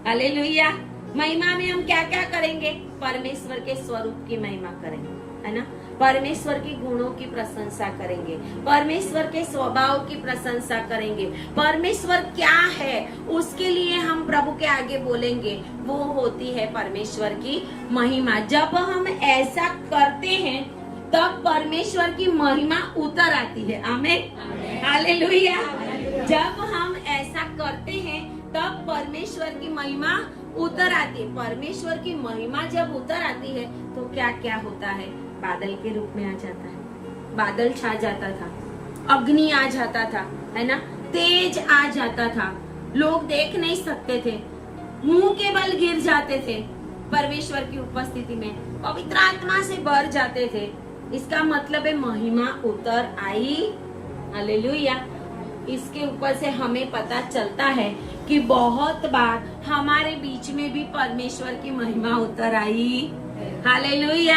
हालेलुया। महिमा में हम क्या क्या करेंगे? परमेश्वर के स्वरूप की महिमा करेंगे, है ना। परमेश्वर की गुणों की प्रशंसा करेंगे, परमेश्वर के स्वभाव की प्रशंसा करेंगे। परमेश्वर क्या है उसके लिए हम प्रभु के आगे बोलेंगे, वो होती है परमेश्वर की महिमा। जब हम ऐसा करते हैं तब परमेश्वर की महिमा उतर आती है। आमीन, हालेलुया। जब हम ऐसा करते हैं तब परमेश्वर की महिमा उतर आती है। परमेश्वर की महिमा जब उतर आती है तो क्या क्या होता है? बादल के रूप में आ जाता है, बादल छा जाता था, अग्नि आ जाता था, है ना, तेज आ जाता था, लोग देख नहीं सकते थे, मुंह के बल गिर जाते थे, परमेश्वर की उपस्थिति में पवित्र आत्मा से भर जाते थे। इसका मतलब है महिमा उतर आई। हालेलुया। इसके ऊपर से हमें पता चलता है कि बहुत बार हमारे बीच में भी परमेश्वर की महिमा उतर आई। हालेलुया।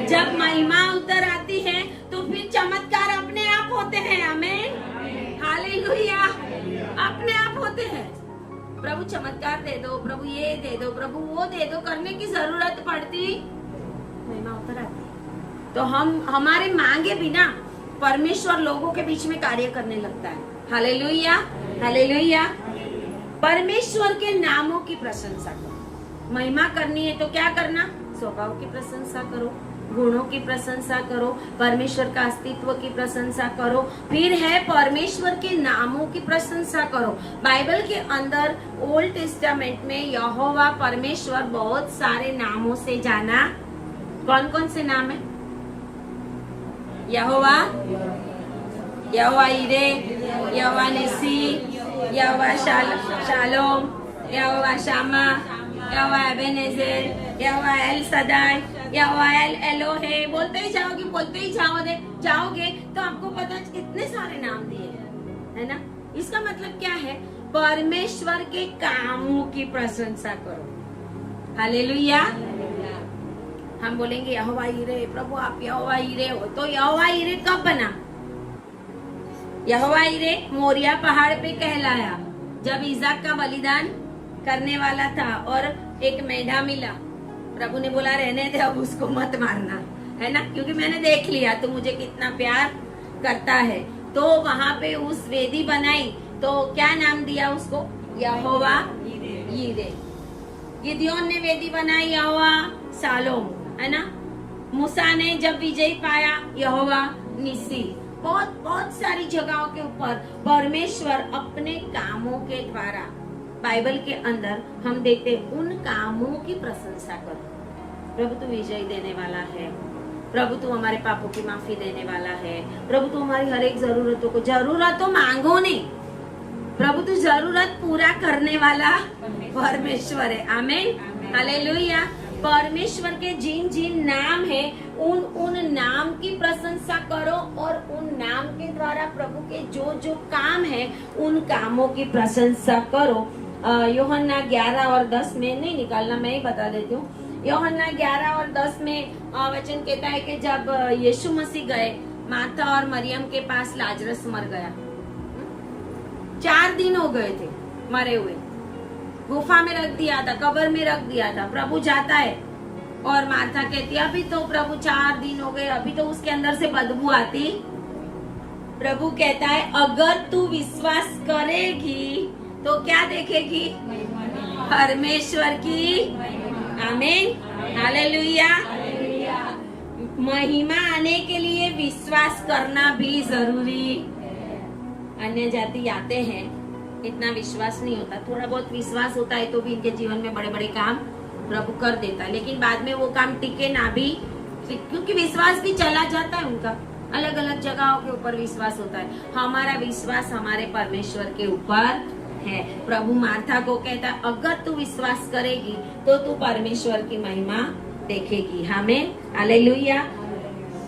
जब महिमा उतर आती है तो फिर चमत्कार अपने आप होते हैं। आमीन, हालेलुया। अपने आप होते हैं। प्रभु चमत्कार दे दो, प्रभु ये दे दो, प्रभु वो दे दो, करने की जरूरत पड़ती, महिमा उतर आती है। तो हम हमारे मांगे बिना परमेश्वर लोगों के बीच में कार्य करने लगता है। Hallelujah, hallelujah. परमेश्वर के नामों की प्रशंसा करो। महिमा करनी है तो क्या करना? स्वभाव की प्रशंसा करो, गुणों की प्रशंसा करो, परमेश्वर का अस्तित्व की प्रशंसा करो। फिर है परमेश्वर के नामों की प्रशंसा करो। बाइबल के अंदर ओल्ड टेस्टामेंट में यहोवा परमेश्वर बहुत सारे नामों से जाना। कौन कौन से नाम है? यहोवा, यहोवा इरे, यहोवा निसी, यहोवा शालोम, यहोवा शामा, यहोवा एबेनेजेर, यहोवा एल सदाई, यहोवा एल एलोहे। बोलते ही जाओगे तो आपको पता इतने सारे नाम दिए हैं, है ना। इसका मतलब क्या है? परमेश्वर के कामों की प्रशंसा करो। हालेलुया। हम बोलेंगे यहोवा इरे, प्रभु आप यहोवा इरे हो। तो यहोवा इरे कब बना? यहोवा इरे मोरिया पहाड़ पे कहलाया जब इसाक का बलिदान करने वाला था और एक मेढा मिला। प्रभु ने बोला रहने दे, अब उसको मत मारना, है ना, क्योंकि मैंने देख लिया तू मुझे कितना प्यार करता है। तो वहां पे उस वेदी बनाई, तो क्या नाम दिया उसको? यहोवा यीरे। गिदियोन ने वेदी बनाई, यहोवा शालोम, है ना। मूसा ने जब विजय पाया, यहोवा निसी। बहुत बहुत सारी जगहों के ऊपर परमेश्वर अपने कामों के द्वारा, बाइबल के अंदर हम देखते उन कामों की प्रशंसा करो। प्रभु तू विजय देने वाला है, प्रभु तू हमारे पापों की माफी देने वाला है, प्रभु तू हमारी हर एक जरूरतों को, जरूरत तो मांगो नहीं, प्रभु तू जरूरत पूरा करने वाला परमेश्वर है। आमीन, हालेलुया। परमेश्वर के जिन जिन नाम है उन नाम की प्रशंसा करो और उन नाम के द्वारा प्रभु के जो जो काम है उन कामों की प्रशंसा करो। यूहन्ना 11 और 10 में, नहीं निकालना, मैं ही बता देती हूँ। यूहन्ना 11 और 10 में वचन कहता है कि जब यीशु मसीह गए मार्था और मरियम के पास, लाजरस मर गया, 4 दिन हो गए थे मरे हुए, गुफा में रख दिया था, कब्र में रख दिया था। प्रभु जाता है और मार्था कहती है अभी तो प्रभु 4 दिन हो गए, अभी तो उसके अंदर से बदबू आती। प्रभु कहता है अगर तू विश्वास करेगी तो क्या देखेगी? परमेश्वर की। आमीन, हालेलुया। महिमा आने के लिए विश्वास करना भी जरूरी। अन्य जाति आते हैं, इतना विश्वास नहीं होता, थोड़ा बहुत विश्वास होता है तो भी इनके जीवन में बड़े बड़े काम प्रभु कर देता है, लेकिन बाद में वो काम टिके ना भी, क्योंकि विश्वास भी चला जाता है उनका, अलग अलग जगहों के ऊपर विश्वास होता है। हमारा विश्वास हमारे परमेश्वर के ऊपर है। प्रभु मार्था को कहता है अगर तू विश्वास करेगी तो तू परमेश्वर की महिमा देखेगी। हमें हालेलुया।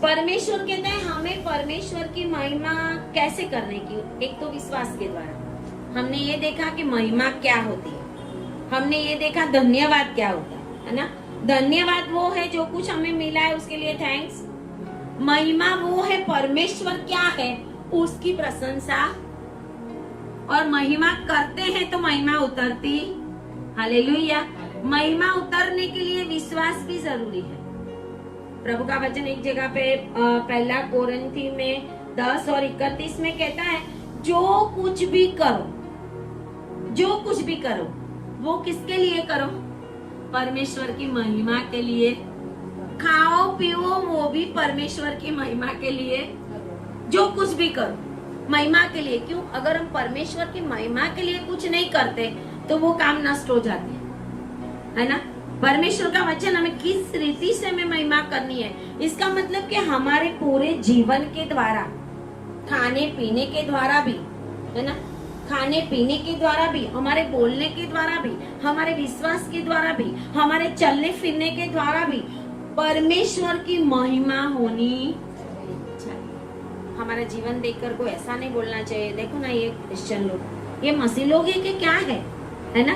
परमेश्वर कहता है हमें परमेश्वर की महिमा कैसे करने की? एक तो विश्वास के द्वारा। हमने ये देखा कि महिमा क्या होती है, हमने ये देखा धन्यवाद क्या होता है ना। धन्यवाद वो है जो कुछ हमें मिला है उसके लिए थैंक्स। महिमा वो है परमेश्वर क्या है उसकी प्रशंसा, और महिमा करते हैं तो महिमा उतरती। हालेलुया। महिमा उतरने के लिए विश्वास भी जरूरी है। प्रभु का वचन एक जगह पे 1 कोरिन्थी में 10 और 31 में कहता है जो कुछ भी करो, जो कुछ भी करो वो किसके लिए करो? परमेश्वर की महिमा के लिए। खाओ पियो वो भी परमेश्वर की महिमा के लिए। जो कुछ भी करो महिमा के लिए। क्यों? अगर हम परमेश्वर की महिमा के लिए कुछ नहीं करते तो वो काम नष्ट हो जाते है ना। परमेश्वर का वचन हमें किस रीति से हमें महिमा करनी है, इसका मतलब कि हमारे पूरे जीवन के द्वारा, खाने पीने के द्वारा भी, है ना, खाने पीने के द्वारा भी, हमारे बोलने के द्वारा भी, हमारे विश्वास के द्वारा भी, हमारे चलने फिरने के द्वारा भी परमेश्वर की महिमा होनी चाहिए। हमारा जीवन देखकर कोई ऐसा नहीं बोलना चाहिए देखो ना ये क्रिश्चियन लोग, ये मसीह लोग है कि क्या है ना,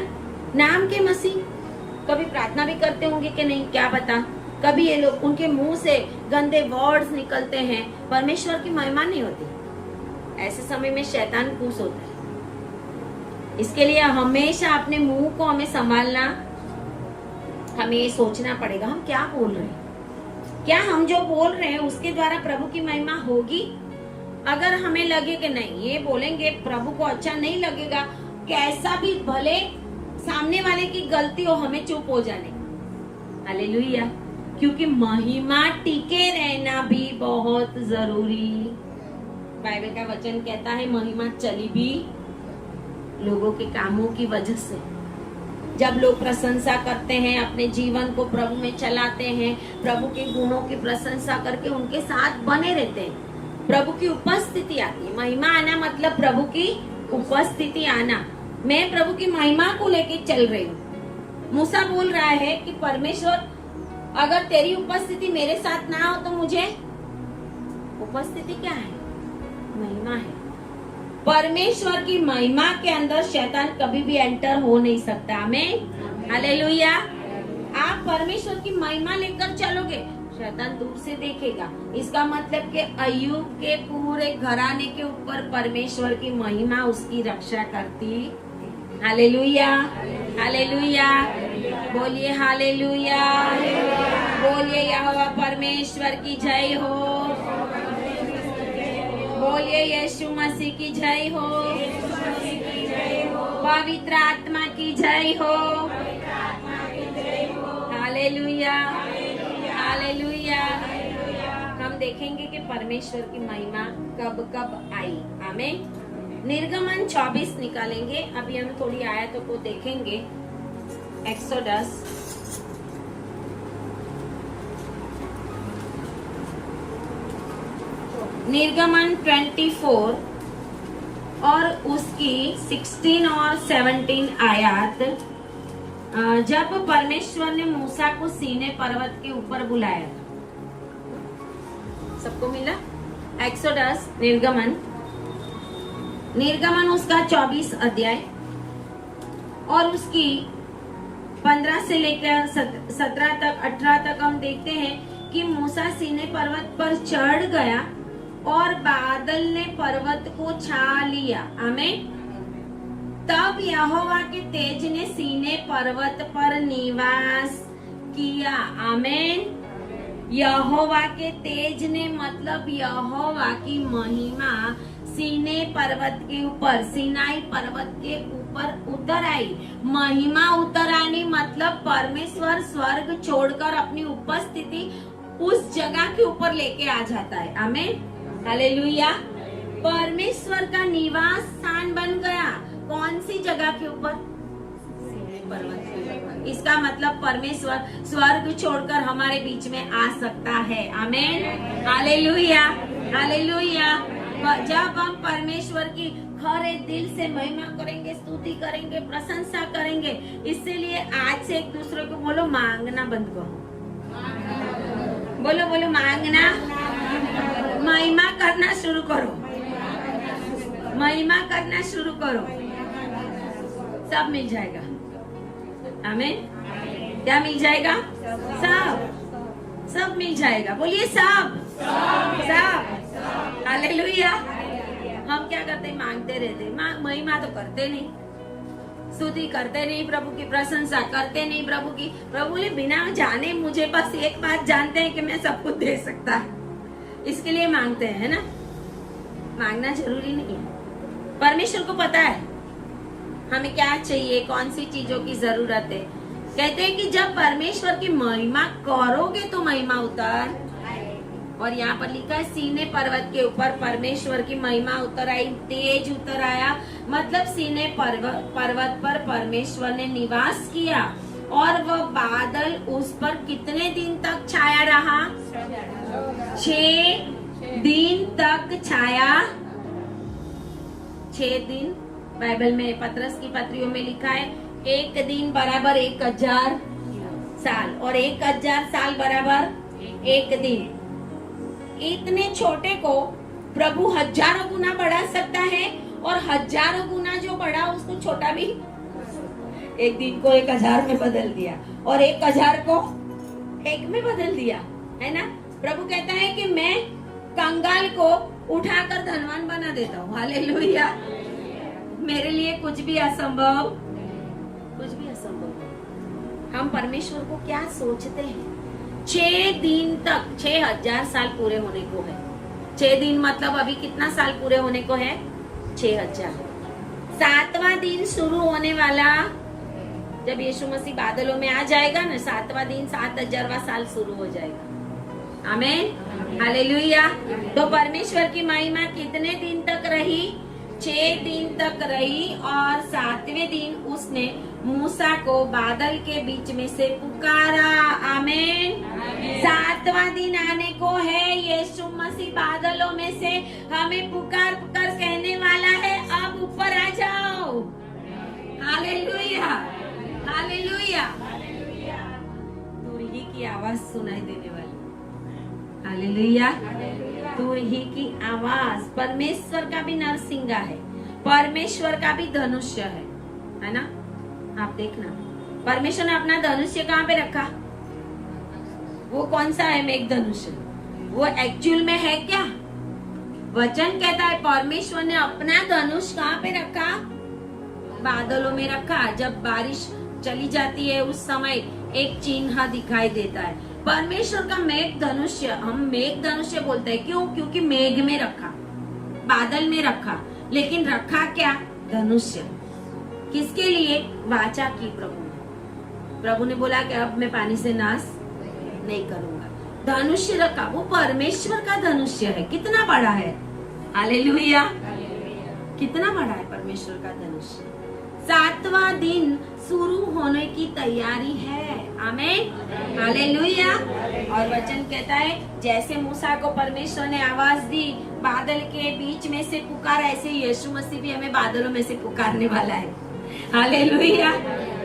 नाम के मसीह। कभी प्रार्थना भी करते होंगे कि नहीं क्या पता। कभी ये लोग, उनके मुंह से गंदे वर्ड्स निकलते हैं, परमेश्वर की महिमा नहीं होती। ऐसे समय में शैतान खुश होता है। इसके लिए हमेशा अपने मुंह को हमें संभालना, हमें ये सोचना पड़ेगा हम क्या बोल रहे हैं, क्या हम जो बोल रहे हैं उसके द्वारा प्रभु की महिमा होगी। अगर हमें लगे कि नहीं ये बोलेंगे प्रभु को अच्छा नहीं लगेगा, कैसा भी भले सामने वाले की गलती हो, हमें चुप हो जाने। हालेलुया। क्योंकि महिमा टिके रहना भी बहुत जरूरी। बाइबल का वचन कहता है महिमा चली भी लोगों के कामों की वजह से। जब लोग प्रशंसा करते हैं, अपने जीवन को प्रभु में चलाते हैं, प्रभु के गुणों की प्रशंसा करके उनके साथ बने रहते हैं, प्रभु की उपस्थिति आती है। महिमा आना मतलब प्रभु की उपस्थिति आना। मैं प्रभु की महिमा को लेके चल रही हूँ। मूसा बोल रहा है कि परमेश्वर अगर तेरी उपस्थिति मेरे साथ ना हो तो मुझे, उपस्थिति क्या है? महिमा है। परमेश्वर की महिमा के अंदर शैतान कभी भी एंटर हो नहीं सकता। आमीन, हालेलुया। आप परमेश्वर की महिमा लेकर चलोगे, शैतान दूर से देखेगा। इसका मतलब कि अय्यूब के पूरे घराने के ऊपर परमेश्वर की महिमा उसकी रक्षा करती। हालेलुया, हालेलुया, बोलिए हालेलुया, बोलिए यहोवा परमेश्वर की जय हो, बोलिए यीशु मसीह की जय हो, पवित्र आत्मा की जय हो, हालेलुया, हालेलुया। हम देखेंगे कि परमेश्वर की महिमा कब कब आई। आमीन। निर्गमन 24 निकालेंगे। अभी हम थोड़ी आयतों को देखेंगे। एक्सोडस निर्गमन 24 और उसकी 16 और 17 आयत। जब परमेश्वर ने मूसा को सीने पर्वत के ऊपर बुलाया, सबको मिला? एक्सोडस निर्गमन उसका 24 अध्याय और उसकी 15 से लेकर 17 तक 18 तक हम देखते हैं कि मूसा सीने पर्वत पर चढ़ गया और बादल ने पर्वत को छा लिया। आमीन। तब यहोवा के तेज ने सीने पर्वत पर निवास किया। आमीन। यहोवा के तेज ने मतलब यहोवा की महिमा सीने पर्वत के ऊपर, सीनाई पर्वत के ऊपर उतर आई। महिमा उतर आनी मतलब परमेश्वर स्वर्ग छोड़कर अपनी उपस्थिति उस जगह के ऊपर लेके आ जाता है। आमीन। हालेलुया। परमेश्वर का निवास स्थान बन गया। कौन सी जगह के ऊपर? पर्वत के ऊपर। इसका मतलब परमेश्वर स्वर्ग छोड़कर हमारे बीच में आ सकता है। आमीन। Hallelujah, hallelujah. जब हम परमेश्वर की खरे दिल से महिमा करेंगे, स्तुति करेंगे, प्रशंसा करेंगे, इसलिए आज से एक दूसरे को बोलो मांगना बंद करो। बोलो बोलो मांगना, महिमा करना शुरू करो, महिमा करना शुरू करो। सब मिल जाएगा। आमीन। क्या मिल जाएगा? सब मिल जाएगा। बोलिए सब। हालेलुया। हम क्या करते? मांगते रहते, महिमा तो करते नहीं, स्तुति करते नहीं, प्रभु की प्रशंसा करते नहीं, प्रभु ने बिना जाने मुझे बस एक बात जानते हैं कि मैं सब कुछ दे सकता है, इसके लिए मांगते हैं ना। मांगना जरूरी नहीं है। परमेश्वर को पता है हमें क्या चाहिए, कौन सी चीजों की जरूरत है। कहते हैं कि जब परमेश्वर की महिमा करोगे तो महिमा उतर। और यहाँ पर लिखा है सीने पर्वत के ऊपर परमेश्वर की महिमा उतर आई, तेज उतर आया। मतलब सीने पर्वत पर परमेश्वर ने निवास किया और वह बादल उस पर कितने दिन तक छाया रहा? 6 दिन तक छाया। 6 दिन बाइबल में पतरस की पत्रियों में लिखा है, 1 दिन बराबर 1000 साल और 1000 साल बराबर 1 दिन। इतने छोटे को प्रभु हजारों गुना बढ़ा सकता है और हजारों गुना जो बढ़ा उसको छोटा भी। 1 दिन को 1000 में बदल दिया और 1000 को 1 में बदल दिया, है ना। प्रभु कहता है कि मैं कंगाल को उठाकर धनवान बना देता हूँ। हालेलुया। मेरे लिए कुछ भी असंभव, कुछ भी असंभव। हम परमेश्वर को क्या सोचते हैं? 6 दिन तक, 6000 साल पूरे होने को है। 6 दिन मतलब अभी कितना साल पूरे होने को है? 6000। 7वां दिन शुरू होने वाला जब यीशु मसीह बादलों में आ जाएगा ना, 7वां दिन 7000वां साल शुरू हो जाएगा। आमीन। हालेलुया। तो परमेश्वर की महिमा कितने दिन तक रही? 6 दिन तक रही और 7वें दिन उसने मूसा को बादल के बीच में से पुकारा। आमीन। 7वां दिन आने को है। यीशु मसीह बादलों में से हमें पुकार पुकार कहने वाला है, अब ऊपर आ जाओ। Hallelujah, hallelujah. दूर ही की आवाज सुनाई देने वाली। हालेलुया। दूर ही की आवाज। परमेश्वर का भी नरसिंगा है, परमेश्वर का भी धनुष्य है ना। आप देखना, परमेश्वर ने अपना धनुष्य कहाँ पे रखा? वो कौन सा है? मेघ धनुष्य। वो एक्चुअल में है क्या? वचन कहता है परमेश्वर ने अपना धनुष कहाँ पे रखा? बादलों में रखा। जब बारिश चली जाती है उस समय एक चिन्ह दिखाई देता है। परमेश्वर का मेघ धनुष्य, हम मेघ धनुष्य बोलते हैं। क्यों? क्योंकि मेघ में रखा, बादल में रखा, लेकिन रखा क्या? धनुष्य। किसके लिए? वाचा की प्रभु ने। प्रभु ने बोला कि अब मैं पानी से नाश नहीं करूंगा। धनुष्य रखा, वो परमेश्वर का धनुष्य है। कितना बड़ा है, हालेलुया, कितना बड़ा है परमेश्वर का धनुष्य। 7वां दिन शुरू होने की तैयारी है, आमीन, हालेलुया। और वचन कहता है जैसे मूसा को परमेश्वर ने आवाज दी, बादल के बीच में से पुकारा, ऐसे यीशु मसीह भी हमें बादलों में से पुकारने वाला है, हालेलुया।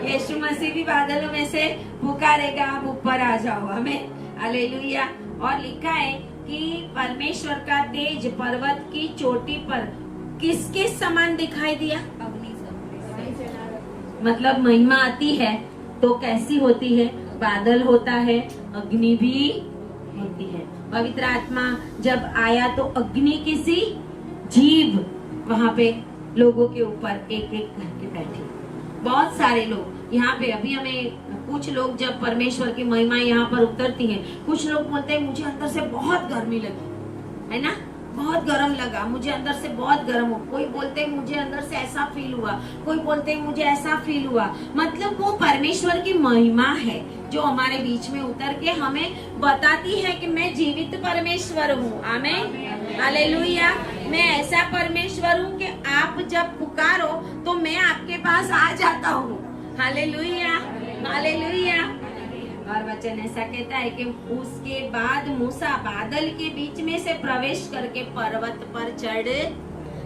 यीशु मसीह भी बादलों में से पुकारेगा, आप ऊपर आ जाओ, हमें, हालेलुया। और लिखा है कि परमेश्वर का तेज पर्वत की चोटी पर किसके समान दिखाई दिया? मतलब महिमा आती है तो कैसी होती है? बादल होता है, अग्नि भी होती है। पवित्र आत्मा जब आया तो अग्नि किसी जीव वहां पे लोगों के ऊपर एक एक करके बैठे। बहुत सारे लोग यहाँ पे, अभी हमें कुछ लोग जब परमेश्वर की महिमा यहाँ पर उतरती है, कुछ लोग बोलते हैं मुझे अंदर से बहुत गर्मी लगी, है ना, बहुत गर्म लगा, मुझे अंदर से बहुत गर्म हो। कोई बोलते हैं मुझे अंदर से ऐसा फील हुआ, कोई बोलते हैं मुझे ऐसा फील हुआ। मतलब वो परमेश्वर की महिमा है जो हमारे बीच में उतर के हमें बताती है कि मैं जीवित परमेश्वर हूँ, आमीन, हालेलुया। मैं ऐसा परमेश्वर हूँ कि आप जब पुकारो तो मैं आपके पास आ जाता हूँ, हालेलुया, हालेलुया। और वचन ऐसा कहता है कि उसके बाद मूसा बादल के बीच में से प्रवेश करके पर्वत पर चढ़े।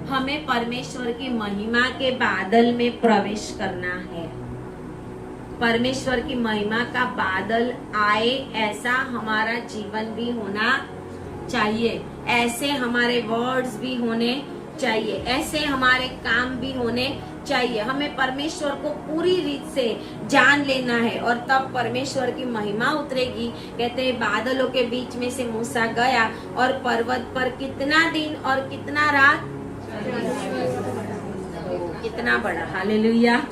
हमें परमेश्वर की महिमा के बादल में प्रवेश करना है। परमेश्वर की महिमा का बादल आए, ऐसा हमारा जीवन भी होना चाहिए, ऐसे हमारे वर्ड्स भी होने चाहिए, ऐसे हमारे काम भी होने चाहिए। हमें परमेश्वर को पूरी रीत से जान लेना है और तब परमेश्वर की महिमा उतरेगी। कहते हैं बादलों के बीच में से मूसा गया और पर्वत पर कितना दिन और कितना रात, कितना बड़ा, हालेलुया।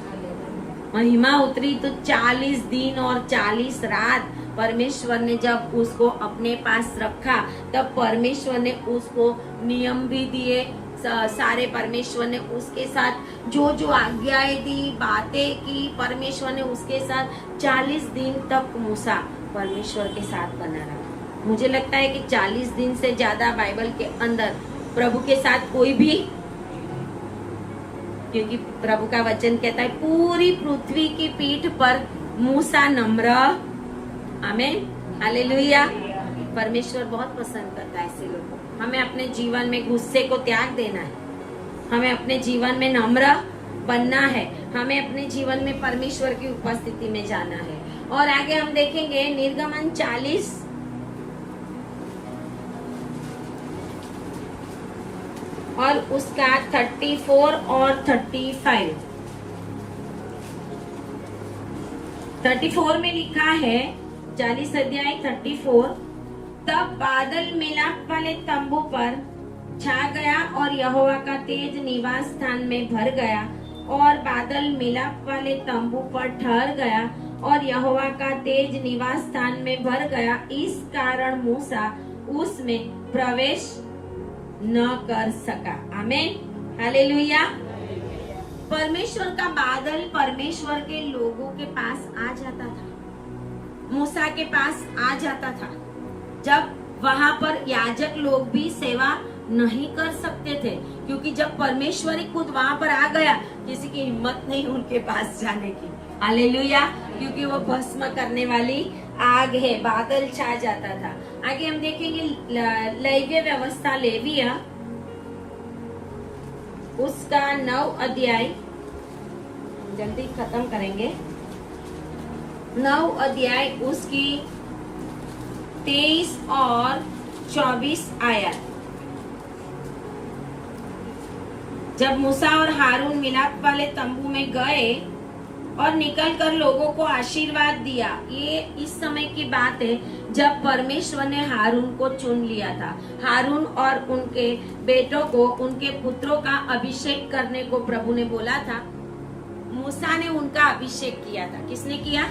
महिमा उतरी तो 40 दिन और 40 रात परमेश्वर ने जब उसको अपने पास रखा, तब परमेश्वर ने उसको नियम भी दिए सारे। परमेश्वर ने उसके साथ जो जो आज्ञाएं दी, बातें की, परमेश्वर ने उसके साथ 40 दिन तक मूसा परमेश्वर के साथ बना रहा। मुझे लगता है कि 40 दिन से ज्यादा बाइबल के अंदर प्रभु के साथ कोई भी, क्योंकि प्रभु का वचन कहता है पूरी पृथ्वी की पीठ पर मूसा नम्र, आमीन, हालेलुया। परमेश्वर बहुत पसंद करता है ऐसे लोगों को। हमें अपने जीवन में गुस्से को त्याग देना है, हमें अपने जीवन में नम्र बनना है, हमें अपने जीवन में परमेश्वर की उपस्थिति में जाना है। और आगे हम देखेंगे निर्गमन 40 और उसका 34 और 35। 34 में लिखा है, 40 अध्याय 34, तब बादल मिलाप वाले तंबू पर छा गया और यहोवा का तेज निवास स्थान में भर गया, और बादल मिलाप वाले तंबू पर ठहर गया और यहोवा का तेज निवास स्थान में भर गया। इस कारण मूसा उसमें प्रवेश न कर सका, आमीन, हालेलुया। परमेश्वर का बादल परमेश्वर के लोगों के पास आ जाता था, मूसा के पास आ जाता था, जब वहां पर याजक लोग भी सेवा नहीं कर सकते थे, क्योंकि जब परमेश्वर ही खुद वहां पर आ गया, किसी की हिम्मत नहीं उनके पास जाने की, हालेलुया, क्योंकि वो भस्म करने वाली आग है, बादल छा जाता था। आगे हम देखेंगे लेवीय व्यवस्था, लेवीय उसका 9 अध्याय, जल्दी खत्म करेंगे, 9 अध्याय उसकी 23 और 24 आयत। जब मूसा और हारून मिलाप वाले तंबू में गए और निकलकर लोगों को आशीर्वाद दिया। ये इस समय की बात है जब परमेश्वर ने हारून को चुन लिया था। हारून और उनके बेटों को, उनके पुत्रों का अभिषेक करने को प्रभु ने बोला था। मूसा ने उनका अभिषेक किया था। किसने किया?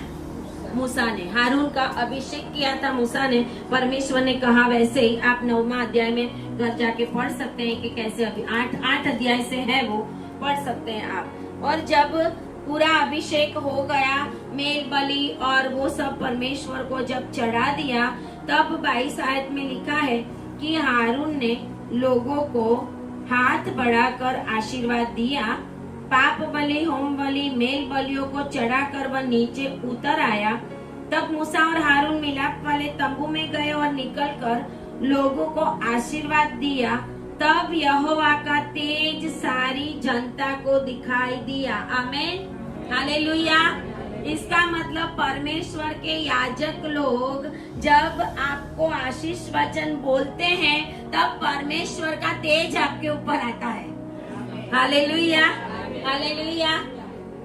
मूसा ने। हारून का अभिषेक किया था मूसा ने। परमेश्वर ने कहा वैसे ही। आप 9वां अध्याय में घर जाके पढ़ सकते हैं कि कैसे, अभी 8 अध्याय से है वो, पढ़ सकते हैं आप। और जब पूरा अभिषेक हो गया, मेल बलि और वो सब परमेश्वर को जब चढ़ा दिया, तब 22 आयत में लिखा है कि हारून ने लोगों को हाथ बढ़ाकर आशीर्वाद दिया। पाप बलि, होम बलि, मेल बलियों को चढ़ाकर वह नीचे उतर आया। तब मूसा और हारून मिलाप वाले तंबू में गए और निकलकर लोगों को आशीर्वाद दिया। तब यहोवा का तेज सारी जनता को दिखाई दिया। आमीन, हालेलुया। इसका मतलब परमेश्वर के याजक लोग जब आपको आशीष वचन बोलते हैं, तब परमेश्वर का तेज आपके ऊपर आता है। Hallelujah, hallelujah.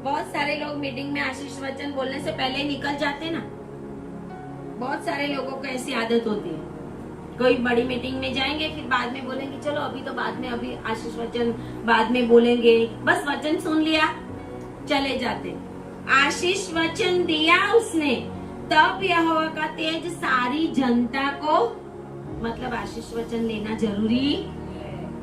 बहुत सारे लोग मीटिंग में आशीष वचन बोलने से पहले निकल जाते ना। बहुत सारे लोगों को ऐसी आदत होती है, कोई बड़ी मीटिंग में जाएंगे, फिर बाद में बोलेंगे चलो अभी तो बाद में, अभी आशीष वचन बाद में बोलेंगे, बस वचन सुन लिया चले जाते। आशीष वचन दिया उसने, तब यहोवा का तेज सारी जनता को, मतलब आशीष वचन लेना जरूरी,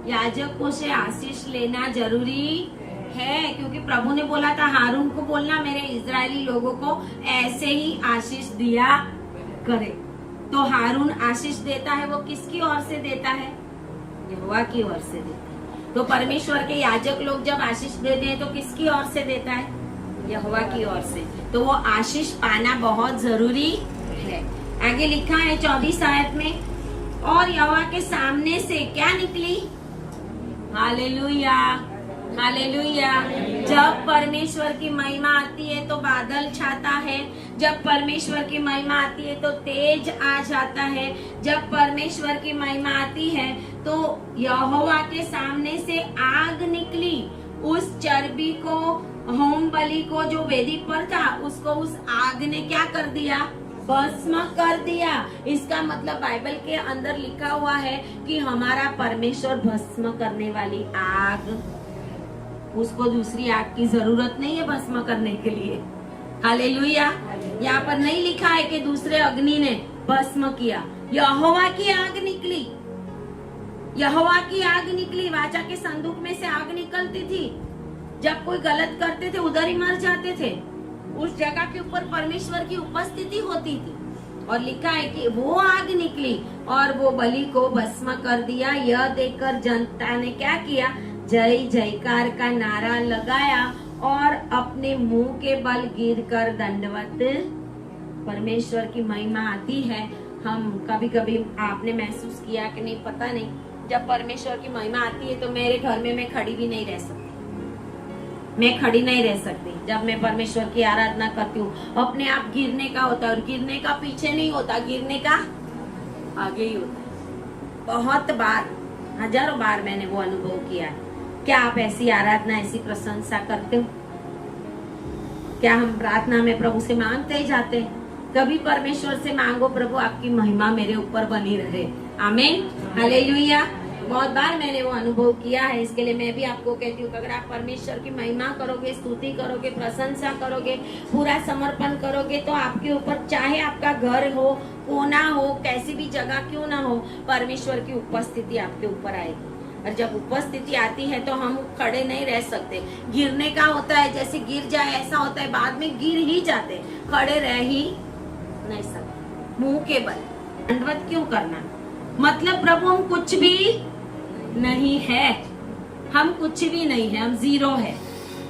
याजकों से आशीष लेना जरूरी है, क्योंकि प्रभु ने बोला था हारून को बोलना मेरे इजरायली लोगों को ऐसे ही आशीष दिया करे। तो हारून आशीष देता है, वो किसकी ओर से देता है? यहोवा की ओर से देता है। तो परमेश्वर के याजक लोग जब आशीष देते हैं तो किसकी ओर से देता है? यहोवा की ओर से। तो वो आशीष पाना बहुत जरूरी है। आगे लिखा है 24 आयत में, और यहोवा के सामने से क्या निकली? Hallelujah, hallelujah. जब परमेश्वर की महिमा आती है तो बादल छाता है, जब परमेश्वर की महिमा आती है तो तेज आ जाता है, जब परमेश्वर की महिमा आती है तो यहोवा के सामने से आग निकली। उस चर्बी को, होम बलि को जो वेदी पर था, उसको उस आग ने क्या कर दिया? भस्म कर दिया। इसका मतलब बाइबल के अंदर लिखा हुआ है कि हमारा परमेश्वर भस्म करने वाली आग, उसको दूसरी आग की जरूरत नहीं है भस्म करने के लिए। हालेलुया। यहाँ पर नहीं लिखा है कि दूसरे अग्नि ने भस्म किया, यहोवा की आग निकली, यहोवा की आग निकली। वाचा के संदूक में से आग निकलती थी, जब कोई गलत करते थे उधर ही मर जाते थे। उस जगह के ऊपर परमेश्वर की उपस्थिति होती थी, और लिखा है कि वो आग निकली और वो बलि को भस्म कर दिया। यह देखकर जनता ने क्या किया? जय जयकार का नारा लगाया और अपने मुंह के बल गिरकर दंडवत। परमेश्वर की महिमा आती है, हम कभी कभी आपने महसूस किया कि नहीं पता नहीं, जब परमेश्वर की महिमा आती है तो मेरे घर में मैं खड़ी भी नहीं रह सकती, मैं खड़ी नहीं रह सकती। जब मैं परमेश्वर की आराधना करती हूँ, अपने आप गिरने का होता है, और गिरने का पीछे नहीं होता, गिरने का आगे ही होता है। बहुत बार, हजारों बार मैंने वो अनुभव किया है। क्या आप ऐसी आराधना, ऐसी प्रशंसा करते हो? क्या हम प्रार्थना में प्रभु से मांगते ही जाते हैं? कभी परमेश्वर से मांगो, प्रभु आपकी महिमा मेरे ऊपर बनी रहे। आमीन, हालेलुया। बहुत बार मैंने वो अनुभव किया है, इसके लिए मैं भी आपको कहती हूँ कि अगर आप परमेश्वर की महिमा करोगे, स्तुति करोगे, प्रशंसा करोगे, पूरा समर्पण करोगे, तो आपके ऊपर, चाहे आपका घर हो, कोना हो, कैसी भी जगह क्यों ना हो, परमेश्वर की उपस्थिति आपके ऊपर आएगी। और जब उपस्थिति आती है तो हम खड़े नहीं रह सकते। गिरने का होता है, जैसे गिर जाए ऐसा होता है, बाद में गिर ही जाते, खड़े रह ही नहीं सकते। मुंह के बल दंडवत क्यों करना? मतलब प्रभु हम कुछ भी नहीं है, हम कुछ भी नहीं है, हम जीरो है।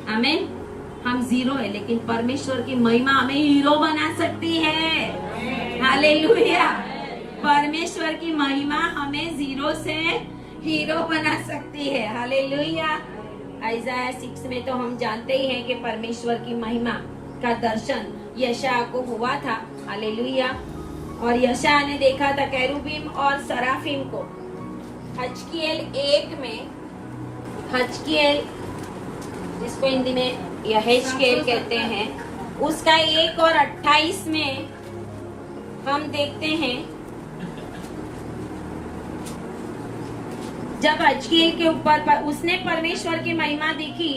आमीन, हम जीरो है, लेकिन परमेश्वर की महिमा हमें हीरो बना सकती है। हालेलुया। परमेश्वर की महिमा हमें जीरो से हीरो बना सकती है। हालेलुया। आइज़ाया 6 में तो हम जानते ही हैं कि परमेश्वर की महिमा का दर्शन यशायाह को हुआ था। हालेलुया। और यशायाह ने देखा था केरूबीम और सराफीम को। हजकिएल 1 में, हजकिएल जिसको हिंदी में यहेजकेल कहते हैं, उसका 1 और 28 में हम देखते हैं, जब हजकिएल के ऊपर उसने परमेश्वर की महिमा देखी,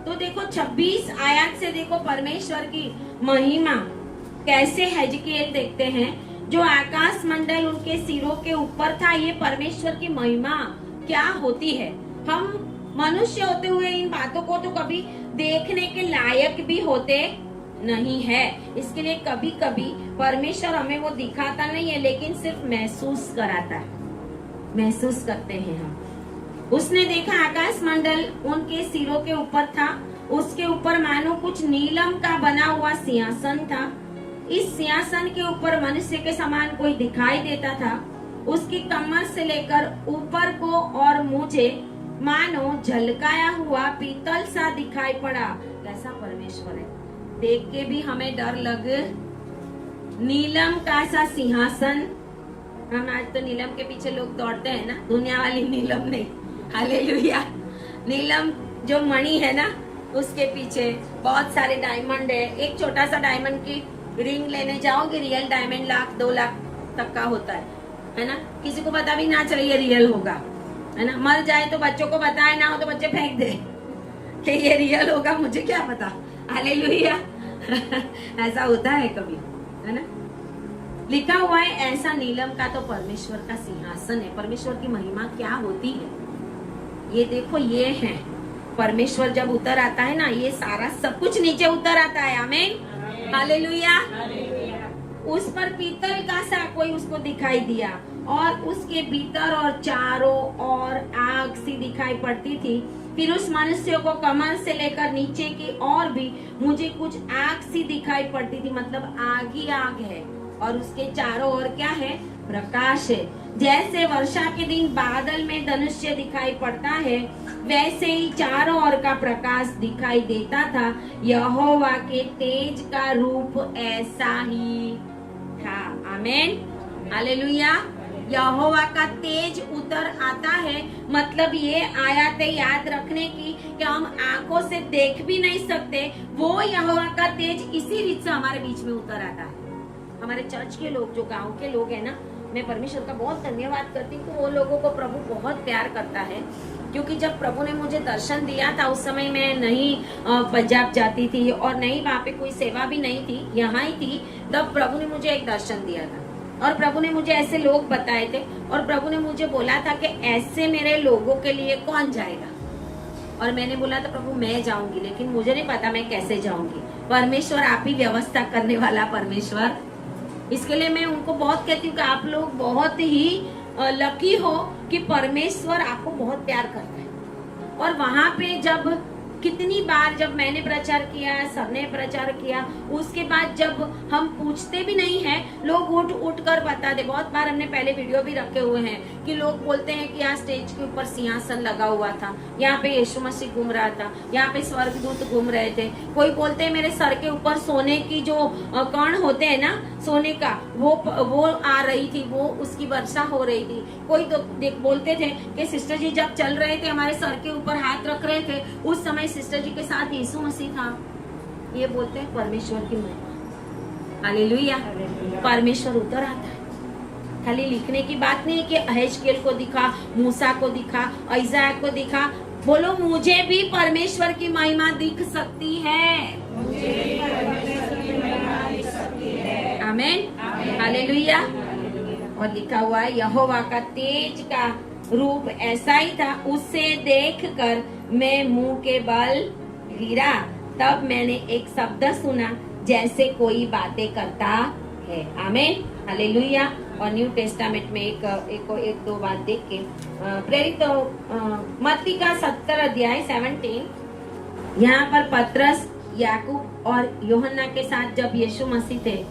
तो देखो 26 आयत से देखो परमेश्वर की महिमा कैसे हजकिएल देखते हैं। जो आकाश मंडल उनके सिरों के ऊपर था, ये परमेश्वर की महिमा क्या होती है। हम मनुष्य होते हुए इन बातों को तो कभी देखने के लायक भी होते नहीं है। इसके लिए कभी कभी परमेश्वर हमें वो दिखाता नहीं है, लेकिन सिर्फ महसूस कराता है, महसूस करते हैं हम। उसने देखा आकाश मंडल उनके सिरों के ऊपर था, उसके ऊपर मानो कुछ नीलम का बना हुआ सिंहासन था। इस सिंहासन के ऊपर मनुष्य के समान कोई दिखाई देता था। उसकी कमर से लेकर ऊपर को और मुझे मानो झलकाया हुआ पीतल सा दिखाई पड़ा। कैसा परमेश्वर है, देख के भी हमें डर लग। नीलम का सा सिंहासन, हम आज तो नीलम के पीछे लोग दौड़ते हैं ना, दुनिया वाली नीलम नहीं, हालेलुया। नीलम जो मणि है ना, उसके पीछे बहुत सारे डायमंड है। एक छोटा सा डायमंड की रिंग लेने जाओगे, रियल डायमंड 1-2 लाख तक का होता है ना। किसी को पता भी ना चले ये रियल होगा, है ना। मर जाए तो बच्चों को बताए ना हो तो बच्चे फेंक दे कि ये रियल होगा, मुझे क्या पता, हालेलुया। ऐसा होता है कभी, है ना। लिखा हुआ है ऐसा नीलम का तो परमेश्वर का सिंहासन है। परमेश्वर की महिमा क्या होती है, ये देखो, ये है परमेश्वर जब उतर आता है ना, ये सारा सब कुछ नीचे उतर आता है। आमीन, हालेलुया। उस पर पीतल का सा कोई उसको दिखाई दिया और उसके भीतर और चारों ओर आग सी दिखाई पड़ती थी। फिर उस मनुष्य को कमर से लेकर नीचे की और भी मुझे कुछ आग सी दिखाई पड़ती थी, मतलब आग ही आग है। और उसके चारों ओर क्या है, प्रकाश है। जैसे वर्षा के दिन बादल में धनुष्य दिखाई पड़ता है, वैसे ही चारों ओर का प्रकाश दिखाई देता था। यहोवा के तेज का रूप ऐसा ही था। आमीन, हालेलुया। यहोवा का तेज उतर आता है, मतलब ये आयतें याद रखने की कि हम आंखों से देख भी नहीं सकते, वो यहोवा का तेज इसी रीत से हमारे बीच में उतर आता है। हमारे चर्च के लोग, जो गांव के लोग हैं ना, मैं परमेश्वर का बहुत धन्यवाद करती हूँ कि वो लोगों को प्रभु बहुत प्यार करता है। क्योंकि जब प्रभु ने मुझे दर्शन दिया था, उस समय मैं नहीं पंजाब जाती थी और नहीं वहाँ पे कोई सेवा भी नहीं थी, यहाँ ही थी। तब प्रभु ने मुझे एक दर्शन दिया था और प्रभु ने मुझे ऐसे लोग बताए थे और प्रभु ने मुझे बोला था कि ऐसे मेरे लोगों के लिए कौन जाएगा। और मैंने बोला था प्रभु मैं जाऊंगी, लेकिन मुझे नहीं पता मैं कैसे जाऊंगी। परमेश्वर आप ही व्यवस्था करने वाला परमेश्वर। इसके लिए मैं उनको बहुत कहती हूँ कि आप लोग बहुत ही लकी हो कि परमेश्वर आपको बहुत प्यार करता है। और वहां पे जब कितनी बार जब मैंने प्रचार किया, सबने प्रचार किया, उसके बाद जब हम पूछते भी नहीं है, लोग उठ कर बता दे। बहुत बार हमने पहले वीडियो भी रखे हुए हैं कि लोग बोलते हैं कि यहाँ स्टेज के ऊपर सिंहासन लगा हुआ था, यहाँ पे यीशु मसीह घूम रहा था, यहाँ पे स्वर्गदूत घूम रहे थे। कोई बोलते हैं मेरे सर के ऊपर सोने की जो कण होते हैं ना, सोने का, वो आ रही थी, वो उसकी वर्षा हो रही थी। कोई तो बोलते थे कि सिस्टर जी जब चल रहे थे, हमारे सर के ऊपर हाथ रख रहे थे, उस समय सिस्टर जी के साथ यीशु मसीह था। ये बोलते हैं परमेश्वर की महिमा। हालेलुया। परमेश्वर उतर आता है। खाली लिखने की बात नहीं है कि अहेजकेल को दिखा, मूसा को दिखा, ऐसाया को दिखा। बोलो मुझे भी परमेश्वर की महिमा दिख सकती है। आमीन, हालेलुया। और लिखा हुआ है यहोवा का तेज का रूप ऐसा ही था, उसे देखकर मैं मुंह के बल गिरा। तब मैंने एक शब्द सुना जैसे कोई बातें करता है। आमीन, हालेलुया। और न्यू टेस्टामेंट में एक दो बात देख के प्रेरित मत्ती का 17 अध्याय 17, यहाँ पर पतरस, याकूब और यूहन्ना के साथ जब यीशु मसीह थे,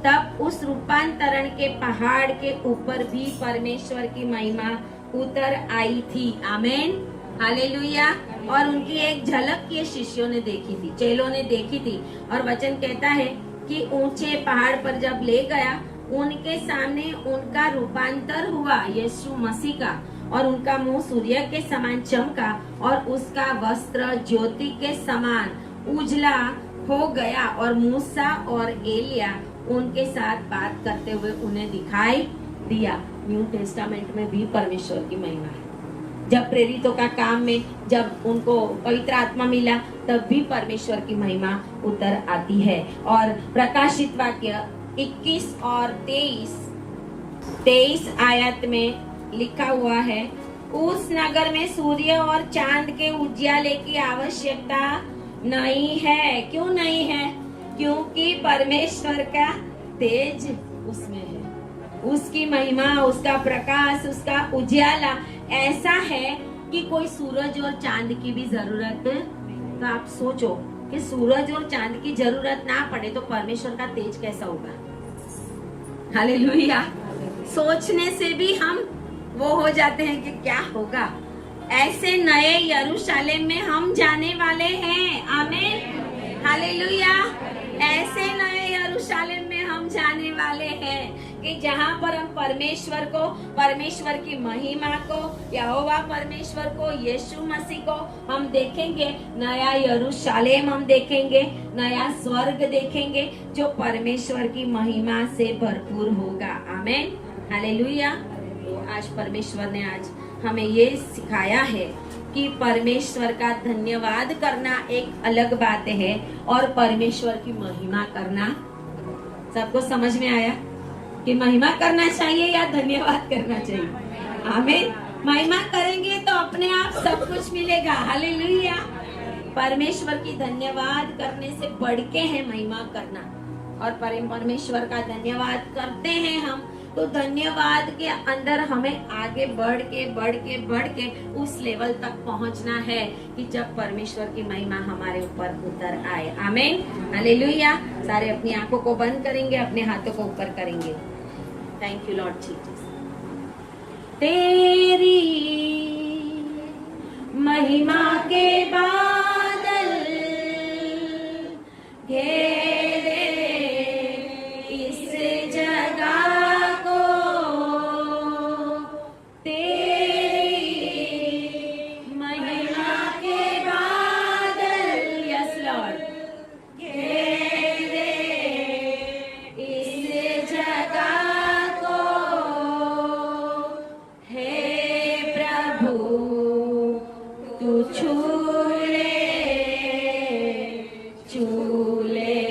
तब उस रूपांतरण के पहाड़ के ऊपर भी परमेश्वर की महिमा उतर आई थी। आमीन, हालेलुया। और उनकी एक झलक ये शिष्यों ने देखी थी, चेलों ने देखी थी। और वचन कहता है कि ऊंचे पहाड़ पर जब ले गया, उनके सामने उनका रूपांतर हुआ यीशु मसीह का, और उनका मुंह सूर्य के समान चमका और उसका वस्त्र ज्योति के समान उजला हो गया। और मूसा और एलिया उनके साथ बात करते हुए उन्हें दिखाई दिया। न्यू टेस्टामेंट में भी परमेश्वर की महिमा है। जब प्रेरितों का काम में जब उनको पवित्र आत्मा मिला, तब भी परमेश्वर की महिमा उतर आती है। और प्रकाशित वाक्य 21 और 23 आयत में लिखा हुआ है, उस नगर में सूर्य और चांद के उजियाले की आवश्यकता नहीं है। क्यों नहीं है? क्योंकि परमेश्वर का तेज उसमें है, उसकी महिमा, उसका प्रकाश, उसका उजियाला ऐसा है कि कोई सूरज और चांद की भी जरूरत। तो आप सोचो कि सूरज और चांद की जरूरत ना पड़े तो परमेश्वर का तेज कैसा होगा। हालेलुया। सोचने से भी हम वो हो जाते हैं कि क्या होगा। ऐसे नए यरूशलेम में हम जाने वाले हैं। आमीन, हालेलुया। ऐसे नए यरूशलेम में हम जाने वाले हैं कि जहाँ पर हम परमेश्वर को, परमेश्वर की महिमा को, यहोवा परमेश्वर को, यीशु मसीह को हम देखेंगे। नया यरूशलेम हम देखेंगे, नया स्वर्ग देखेंगे जो परमेश्वर की महिमा से भरपूर होगा। आमीन, हालेलुया। तो आज परमेश्वर ने आज हमें ये सिखाया है कि परमेश्वर का धन्यवाद करना एक अलग बात है और परमेश्वर की महिमा करना। सबको समझ में आया कि महिमा करना चाहिए या धन्यवाद करना चाहिए? आमीन। महिमा करेंगे तो अपने आप सब कुछ मिलेगा। हालेलुया। परमेश्वर की धन्यवाद करने से बढ़ के है महिमा करना। और परमेश्वर का धन्यवाद करते हैं हम तो धन्यवाद के अंदर हमें आगे बढ़ के उस लेवल तक पहुंचना है कि जब परमेश्वर की महिमा हमारे ऊपर उतर आए। आमीन, हालेलुया। सारे अपनी आंखों को बंद करेंगे, अपने हाथों को ऊपर करेंगे। Thank you Lord Jesus. तेरी महिमा के बादल घेरे इस जगह को, तेरी महिमा के बादल, यस लॉर्ड, घेरे इस जगह को। हे प्रभु तू छू ले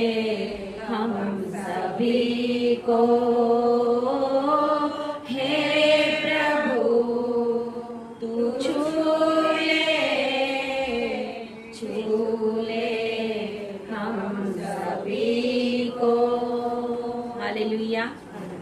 हम सभी को। हे प्रभु तू छू ले हम सभी को। हालेलुया।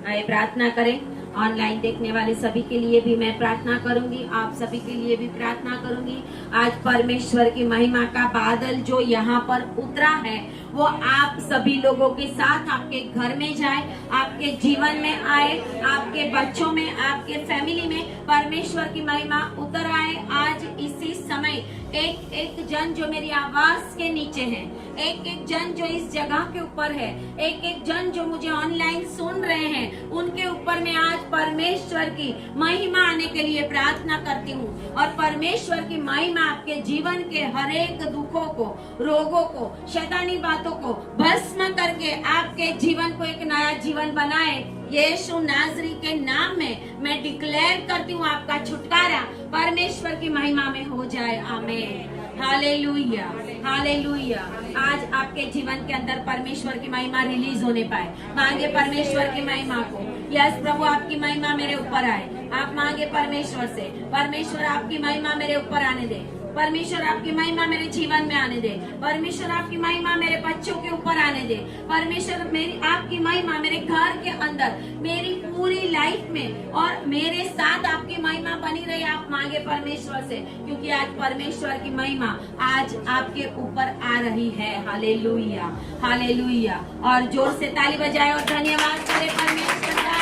आइए प्रार्थना करें। ऑनलाइन देखने वाले सभी के लिए भी मैं प्रार्थना करूंगी, आप सभी के लिए भी प्रार्थना करूंगी। आज परमेश्वर की महिमा का बादल जो यहाँ पर उतरा है वो आप सभी लोगों के साथ आपके घर में जाए, आपके जीवन में आए, आपके बच्चों में, आपके फैमिली में परमेश्वर की महिमा उतर आए। आज इसी समय एक एक जन जो मेरी आवाज के नीचे है, एक एक जन जो इस जगह के ऊपर है, एक एक जन जो मुझे ऑनलाइन सुन रहे हैं, उनके ऊपर मैं आज परमेश्वर की महिमा आने के लिए प्रार्थना करती हूँ। और परमेश्वर की महिमा आपके जीवन के हर एक दुखों को, रोगों को, शैतानी बातों को भस्म करके आपके जीवन को एक नया जीवन बनाए। यीशु नाजरी के नाम में मैं डिक्लेयर करती हूँ आपका छुटकारा परमेश्वर की महिमा में हो जाए। आमीन, हालेलुया, हालेलुया। आज आपके जीवन के अंदर परमेश्वर की महिमा रिलीज होने पाए। मांगे परमेश्वर की महिमा को। यस प्रभु आपकी महिमा मेरे ऊपर आए। आप मांगे परमेश्वर से, परमेश्वर आपकी महिमा मेरे ऊपर आने दे, परमेश्वर आपकी महिमा मेरे जीवन में आने दे, परमेश्वर आपकी महिमा मेरे बच्चों के ऊपर आने दे, परमेश्वर मेरी आपकी महिमा मेरे घर के अंदर, मेरी पूरी लाइफ में और मेरे साथ आपकी महिमा बनी रहे। आप मांगे परमेश्वर से, क्योंकि आज परमेश्वर की महिमा आज आपके ऊपर आ रही है। Hallelujah, hallelujah. और जोर से ताली बजाए और धन्यवाद करे परमेश्वर का।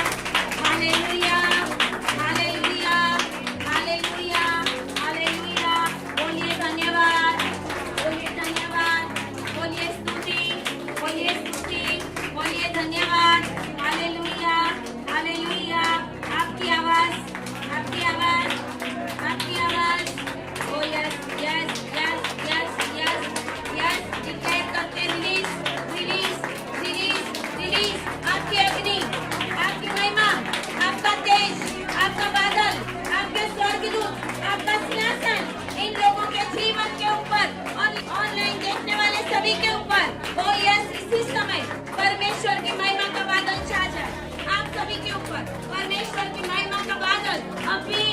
Hallelujah, hallelujah, hallelujah, hallelujah. बोलिए धन्यवाद, बोलिए धन्यवाद, बोलिए स्तुति, बोलिए स्तुति, बोलिए धन्यवाद। Hallelujah, hallelujah. आपकी आवाज, आपकी आवाज, आपकी आवाज। ओ yes, yes, yes, yes, yes, yes. Declare करते रिलीज, रिलीज, रिलीज, रिलीज। आपकी अग्नि, आपकी महिमा, आपका तेज, आपका बादल, आपके स्वर्गदूत, आपका सिंहासन इन लोगों के जीवन के ऊपर और ऑनलाइन देखने वाले सभी के ऊपर। ओ यस, इसी समय परमेश्वर की महिमा का बादल छा जाए आप सभी के ऊपर। परमेश्वर की महिमा का बादल अभी